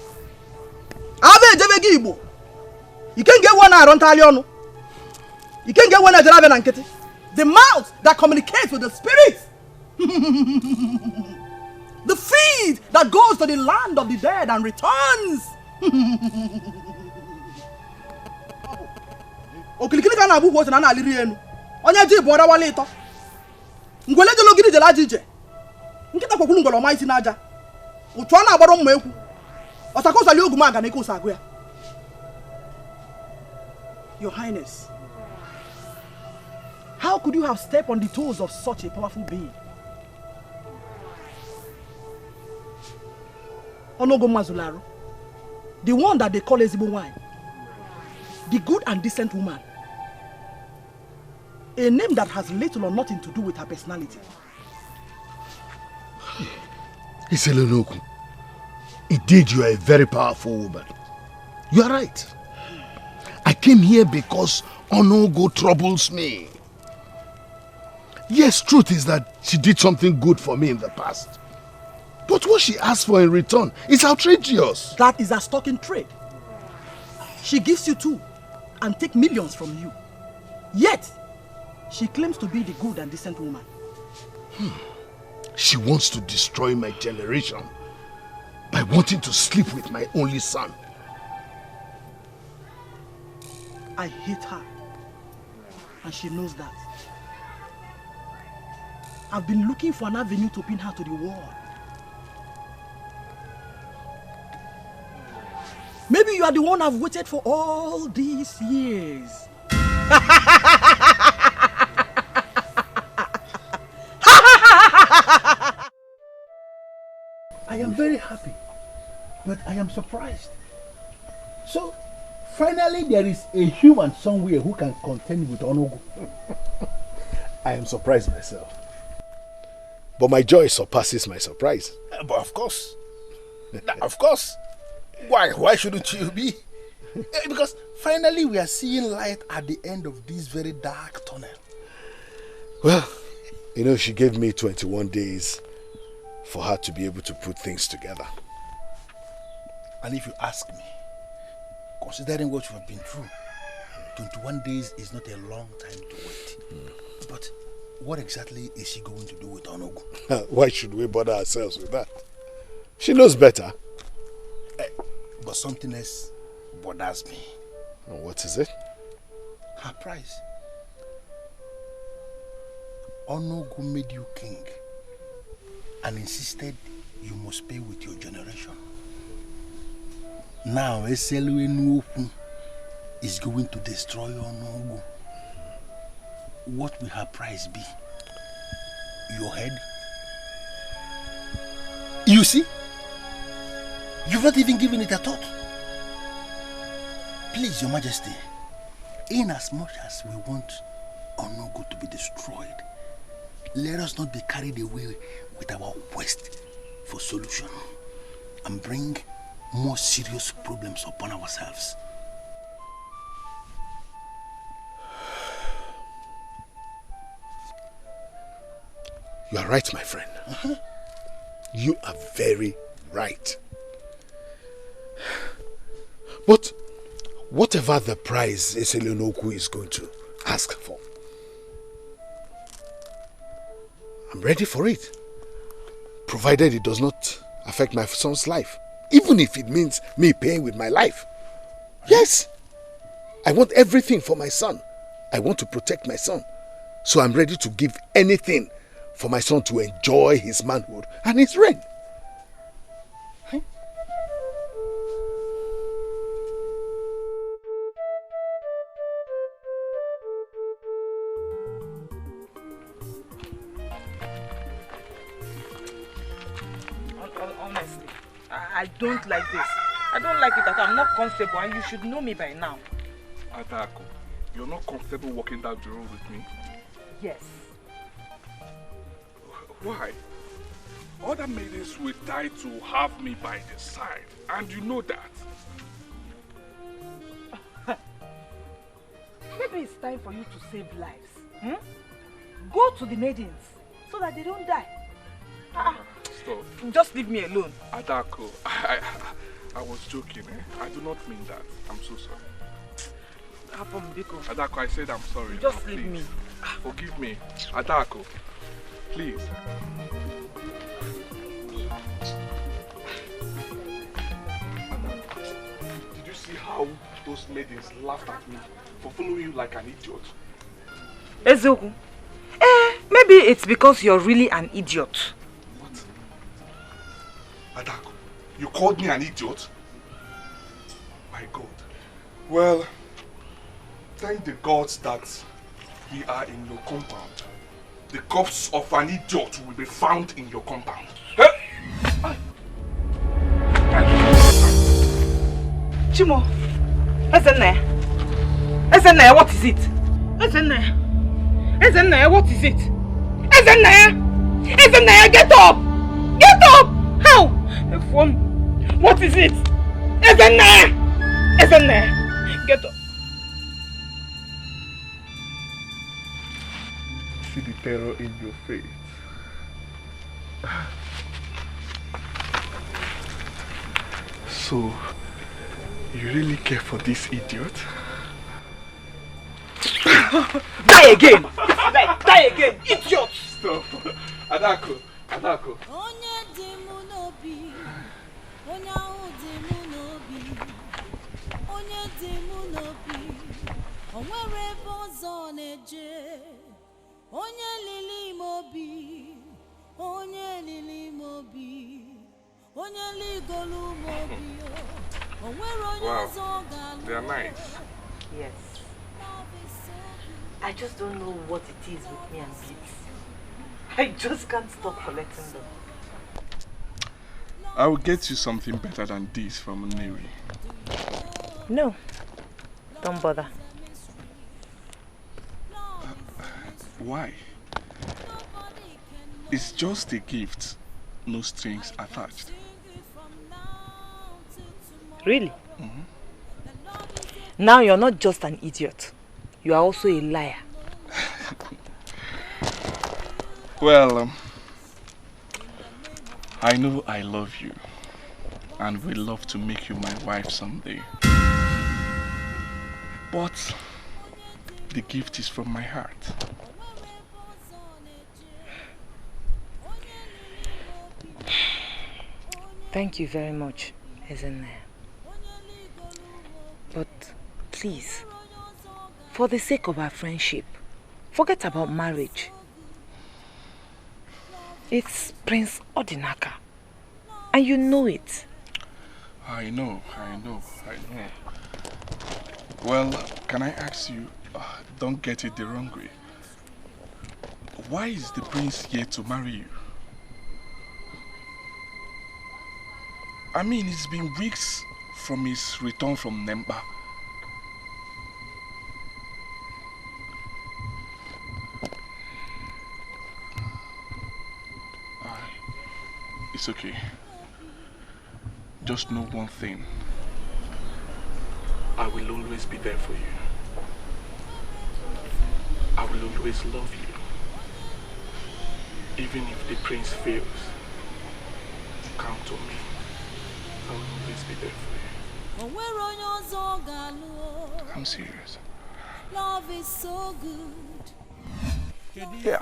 Ave ejebe gi Igbo. Ikenge wo na aron tali onu. Ikenge wo na jarabe na nkiti. The mouth that communicates with the spirit. The feet that goes to the land of the dead and returns. Okilikili ka na abu wo se na aliri enu. Onye ji bo ra wale ito. Ngwele je logiri je lajije. Nkita kokulu ngolo ma isi na aja. Utu na agbaro mma ekwu. Osako sali ogu ma ga na ike usagu ya. Your Highness, how could you have stepped on the toes of such a powerful being? Onugu Mazularo, the one that they call Ezigbo Wine, the good and decent woman, a name that has little or nothing to do with her personality. Eselenoku, indeed you are a very powerful woman. You are right. I came here because Onugu troubles me. Yes, truth is that she did something good for me in the past. But what she asked for in return is outrageous. That is a stock in trade. She gives you two and takes millions from you. Yet, she claims to be the good and decent woman. She wants to destroy my generation by wanting to sleep with my only son. I hate her, and she knows that. I've been looking for an avenue to pin her to the wall. Maybe you are the one I've waited for all these years. I am very happy, but I am surprised. So, finally there is a human somewhere who can contend with Onugu. I am surprised myself. But my joy surpasses my surprise. But of course. Of course. Why shouldn't you be? Because finally we are seeing light at the end of this very dark tunnel. Well, you know, she gave me 21 days for her to be able to put things together. And if you ask me, considering what you have been through, 21 days is not a long time to wait. But what exactly is she going to do with Onugu? Why should we bother ourselves with that? She knows better. But something else bothers me. What is it? Her price. Onugu made you king and insisted you must pay with your generation. Now Eselenoku is going to destroy Onugu. What will her price be? Your head? You see? You've not even given it a thought. Please, Your Majesty, in as much as we want Onugu to be destroyed, let us not be carried away with our quest for solution and bring more serious problems upon ourselves. You are right, my friend. You are very right. But whatever the price Eselenoku is going to ask for, I'm ready for it. Provided it does not affect my son's life. Even if it means me paying with my life. Yes. I want everything for my son. I want to protect my son. So I'm ready to give anything for my son to enjoy his manhood and his reign. Honestly, I don't like this. I don't like it that I'm not comfortable, and you should know me by now. Adako, you're not comfortable walking down the road with me? Yes. Why? Other maidens will die to have me by their side, and you know that. Maybe it's time for you to save lives. Go to the maidens so that they don't die. Stop. Just leave me alone. Adako, I was joking. I do not mean that. I'm so sorry. Adako, I said I'm sorry. Just now, leave me. Forgive me. Adako, please. Did you see how those maidens laughed at me for following you like an idiot? Ezoku, maybe it's because you're really an idiot. What? Adako, you called me an idiot? My God. Well, thank the gods that we are in your compound. The corpse of an idiot will be found in your compound. Chimo, Ezenaya, what is it? Ezenaya, what is it? Ezenaya, get up! Get up! How? What is it? Ezenaya, get up! See the terror in your face. So, you really care for this idiot? Die again! Die again, idiot! Stop. Adako. Wow, they are nice. Yes. I just don't know what it is with me and beads. I just can't stop collecting them. I will get you something better than this from Neri. No, don't bother. Why? It's just a gift, no strings attached. Really? Now you're not just an idiot. You are also a liar. Well, I know I love you and would love to make you my wife someday. But the gift is from my heart. Thank you very much, Ezenaya. But please, for the sake of our friendship, forget about marriage. It's Prince Odinaka, and you know it. I know. Well, can I ask you, don't get it the wrong way. Why is the prince here to marry you? I mean, it's been weeks from his return from Nemba. It's okay. Just know one thing. I will always be there for you. I will always love you. Even if the prince fails, count on me. I will always be there for you. I'm serious. Love is so good. Yeah.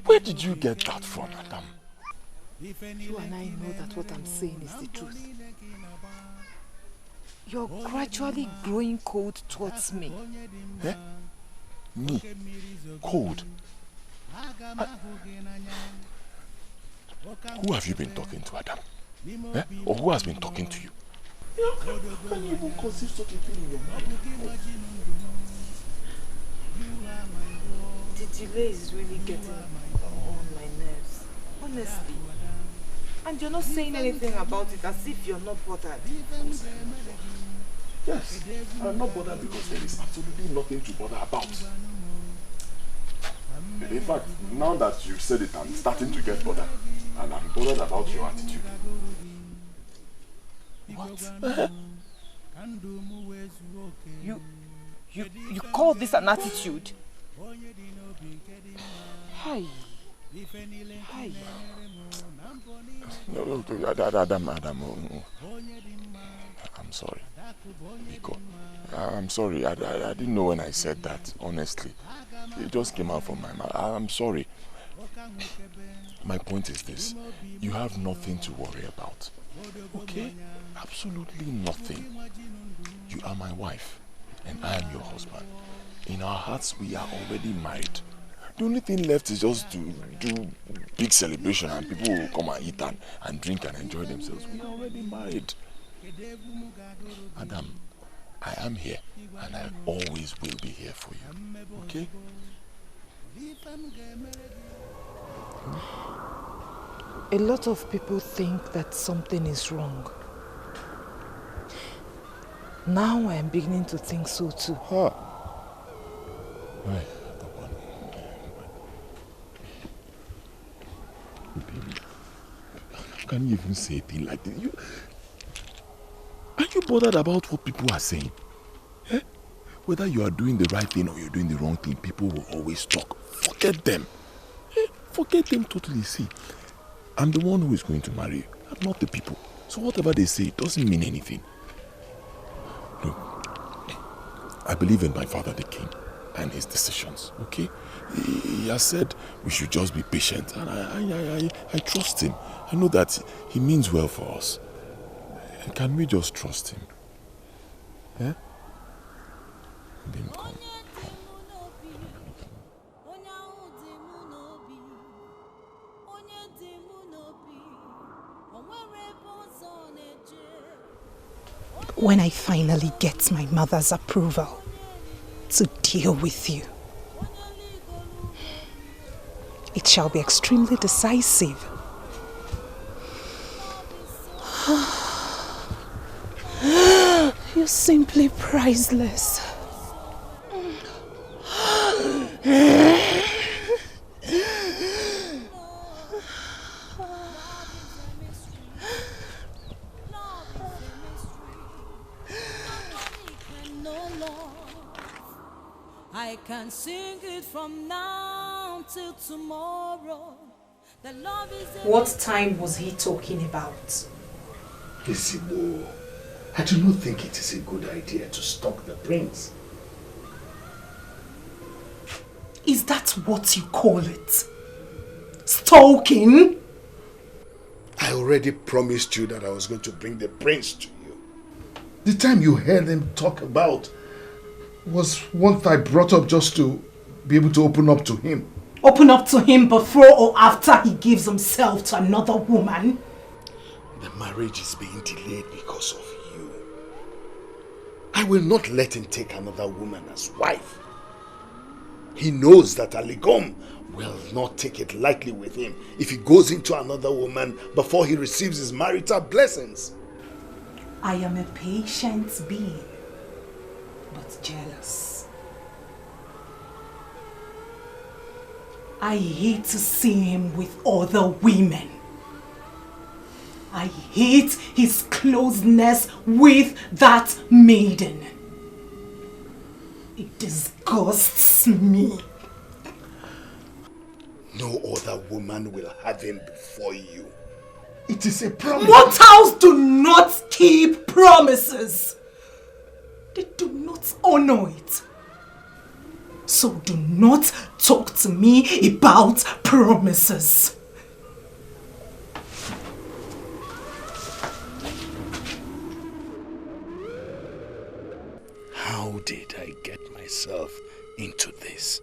Where did you get that from, Adam? You and I know that what I'm saying is the truth. You're gradually growing cold towards me. Eh? Me? Cold? Who have you been talking to, Adam? Eh? Or who has been talking to you? How can you even conceive such a thing in your mind? The delay is really getting on my nerves. Honestly. And you're not saying anything about it as if you're not bothered. Yes, I'm not bothered because there is absolutely nothing to bother about. In fact, now that you've said it, I'm starting to get bothered. And I'm bothered about your attitude. What? You call this an attitude? Hi. Hi. No, Adam, I'm sorry. Nico, I'm sorry. I didn't know when I said that, honestly. It just came out from my mouth. I'm sorry. My point is this. You have nothing to worry about. Okay? Absolutely nothing. You are my wife, and I am your husband. In our hearts, we are already married. The only thing left is just to do big celebration and people will come and eat and drink and enjoy themselves. We are already married. Adam, I am here and I always will be here for you. Okay? A lot of people think that something is wrong. Now I am beginning to think so too. Huh. Right. How can you even say a thing like this? Are you bothered about what people are saying? Eh? Whether you are doing the right thing or you're doing the wrong thing, people will always talk. Forget them. Eh? Forget them totally. See, I'm the one who is going to marry you. I'm not the people. So whatever they say, it doesn't mean anything. Look, I believe in my father the king and his decisions, okay? He has said we should just be patient, and I trust him. I know that he means well for us. Can we just trust him? Yeah? Then come. When I finally get my mother's approval to deal with you, it shall be extremely decisive. You're simply priceless. I can sing it from now till tomorrow. The love is What time was he talking about? Isibo, I do not think it is a good idea to stalk the prince. Is that what you call it? Stalking? I already promised you that I was going to bring the prince to you. The time you heard him talk about was what I brought up just to be able to open up to him. Open up to him before or after he gives himself to another woman? The marriage is being delayed because of you. I will not let him take another woman as wife. He knows that Aligom will not take it lightly with him if he goes into another woman before he receives his marital blessings. I am a patient being, but jealous. I hate to see him with other women. I hate his closeness with that maiden. It disgusts me. No other woman will have him before you. It is a promise. Mortals do not keep promises. They do not honor it. So do not talk to me about promises. How did I get myself into this?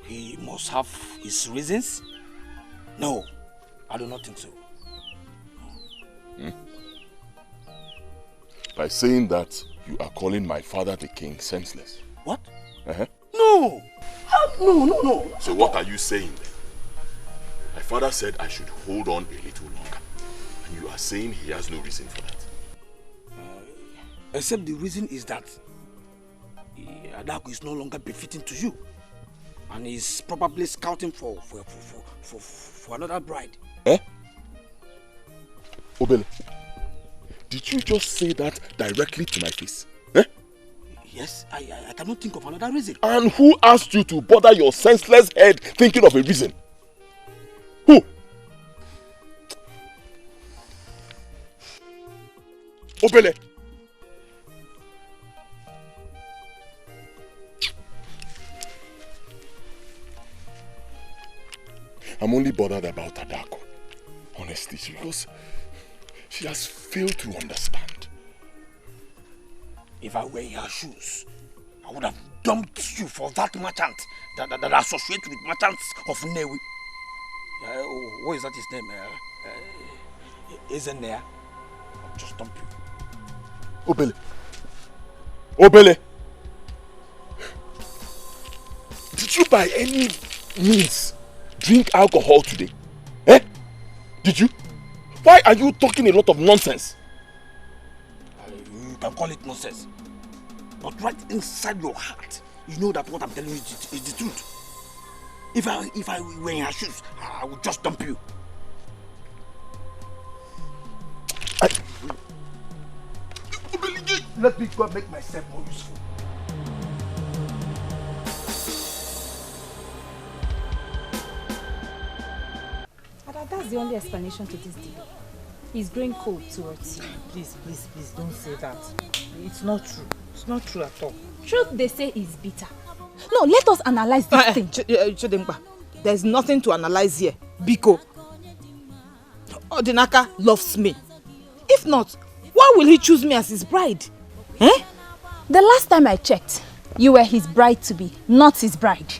He must have his reasons? No, I do not think so. By saying that, you are calling my father the king senseless. What? Uh-huh. No! No. So what are you saying then? My father said I should hold on a little longer. And you are saying he has no reason for that. Except the reason is that Adako is no longer befitting to you. And he's probably scouting for another bride. Eh? Obele, did you just say that directly to my face? Eh? Yes, I cannot think of another reason. And who asked you to bother your senseless head thinking of a reason? Who? Obele. I'm only bothered about Adako, honestly, because she has failed to understand. If I were in her shoes, I would have dumped you for that merchant that associates with merchants of Newi. What is that his name? Isn't there? I'll just dump you. Obele. Obele. Did you by any means drink alcohol today? Eh? Did you? Why are you talking a lot of nonsense? You can call it nonsense. But right inside your heart, you know that what I'm telling you is the truth. If I were in her shoes, I would just dump you. Let me go and make myself more useful. That's the only explanation to this deal. He's growing cold towards you. Please, don't say that. It's not true. It's not true at all. Truth they say is bitter. No, let us analyze this thing. Chidimba, there's nothing to analyze here. Biko, Odinaka loves me. If not, why will he choose me as his bride? Eh? The last time I checked, you were his bride-to-be, not his bride.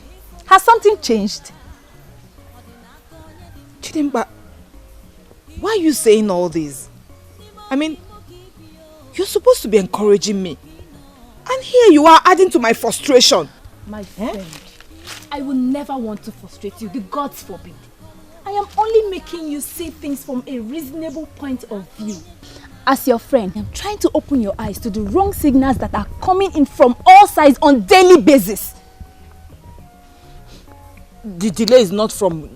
Has something changed? Chidimba, why are you saying all this? I mean, you're supposed to be encouraging me. And here you are adding to my frustration. My friend, I will never want to frustrate you. The gods forbid. I am only making you see things from a reasonable point of view. As your friend, I'm trying to open your eyes to the wrong signals that are coming in from all sides on a daily basis. The delay is not from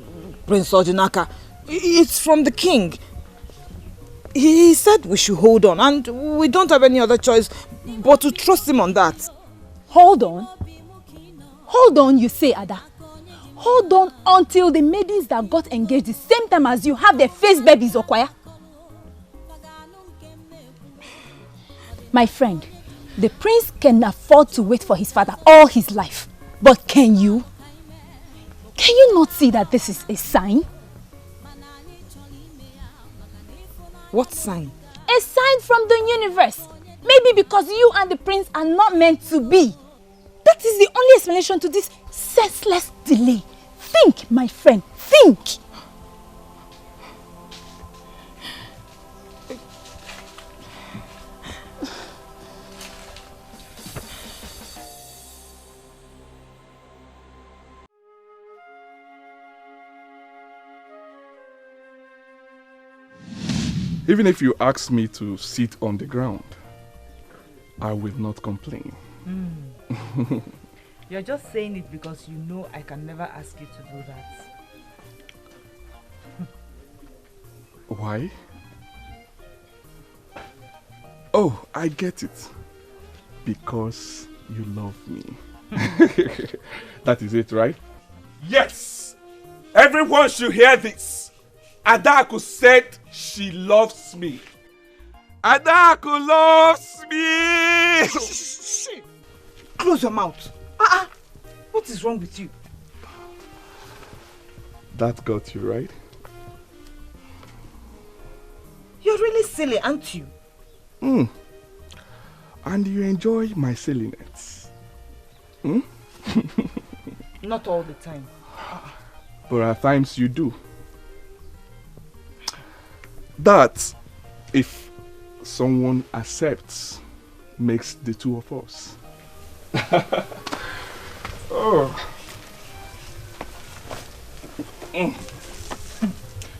Prince Odinaka. It's from the king. He said we should hold on, and we don't have any other choice but to trust him on that. Hold on? Hold on, you say, Ada. Hold on until the maidens that got engaged the same time as you have their face babies, Okoye. My friend, the prince can afford to wait for his father all his life. But can you? Can you not see that this is a sign? What sign? A sign from the universe. Maybe because you and the prince are not meant to be. That is the only explanation to this senseless delay. Think, my friend, think. Even if you ask me to sit on the ground, I will not complain. You're just saying it because you know I can never ask you to do that. Why? Oh, I get it. Because you love me. That is it, right? Yes! Everyone should hear this. Adako said she loves me. Adako loves me! Close your mouth. What is wrong with you? That got you, right? You're really silly, aren't you? And you enjoy my silliness. Not all the time. But at times you do. That, if someone accepts, makes the two of us. Oh.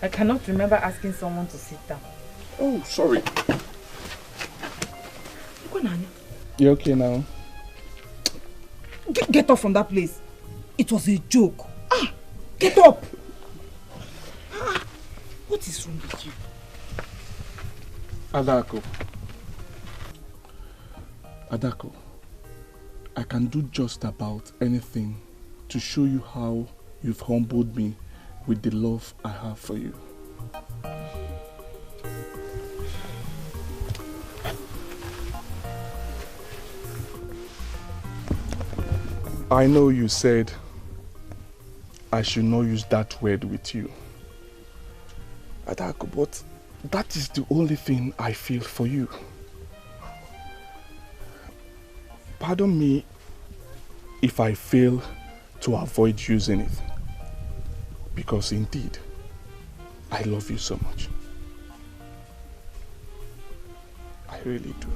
I cannot remember asking someone to sit down. Oh, sorry. You okay now? Get off from that place. It was a joke. Get up. What is wrong with you? Adako, I can do just about anything to show you how you've humbled me with the love I have for you. I know you said I should not use that word with you, Adako, but that is the only thing I feel for you. Pardon me if I fail to avoid using it, because indeed, I love you so much. I really do.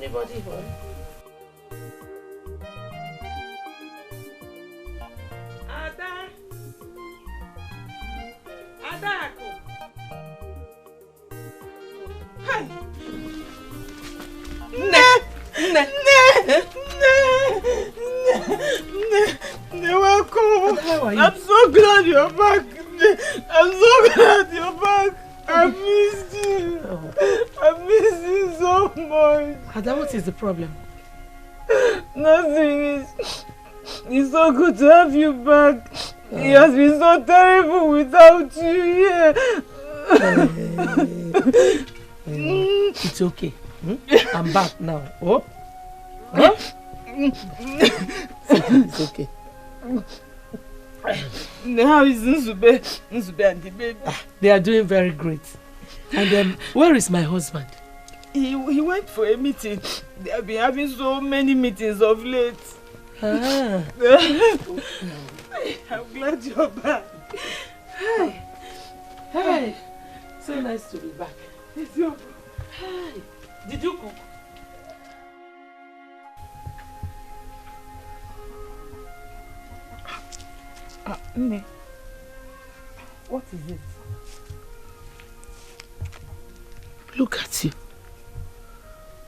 Anybody home? Adako. Hi. Welcome. How are you? I'm so glad you're back. I'm so glad you're back. I missed you. I missed you so much. Ada, what is the problem? Nothing. It's so good to have you back. It has been so terrible without you here. It's okay. I'm back now. Oh? Huh? It's okay. How is Nsube and the baby? They are doing very great. And where is my husband? He went for a meeting. They have been having so many meetings of late. Ah. I'm glad you're back. Hi. Hi. So nice to be back. It's your... Hi. Did you cook? Nne, what is it? Look at you.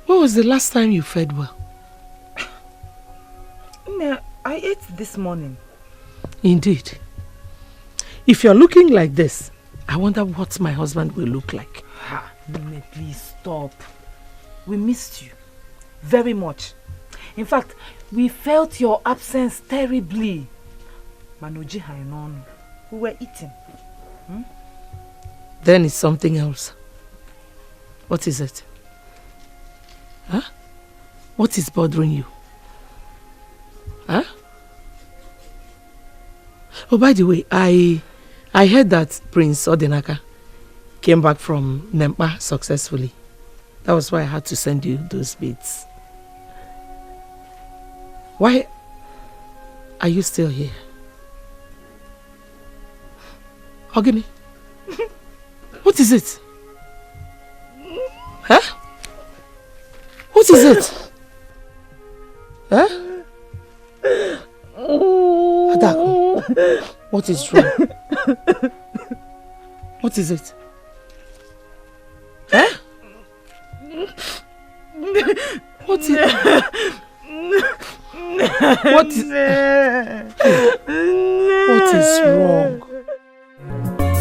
When was the last time you fed well? Nne, I ate this morning. Indeed. If you're looking like this, I wonder what my husband will look like. Nne, please stop. We missed you very much. In fact, we felt your absence terribly. Manoji Hainon, we were eating. Then it's something else. What is it? Huh? What is bothering you? Huh? Oh, by the way, I heard that Prince Odinaka came back from Nempa successfully. That was why I had to send you those beads. Why are you still here? Ogini, what is it? Huh? What is it? Huh? Ada, What is wrong? What is it? Eh? What is wrong?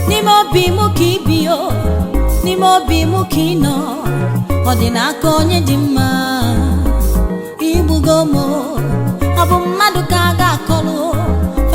Nimo bimu kibio, nimo bimu kino, odinaka onye dimma, ibugomo.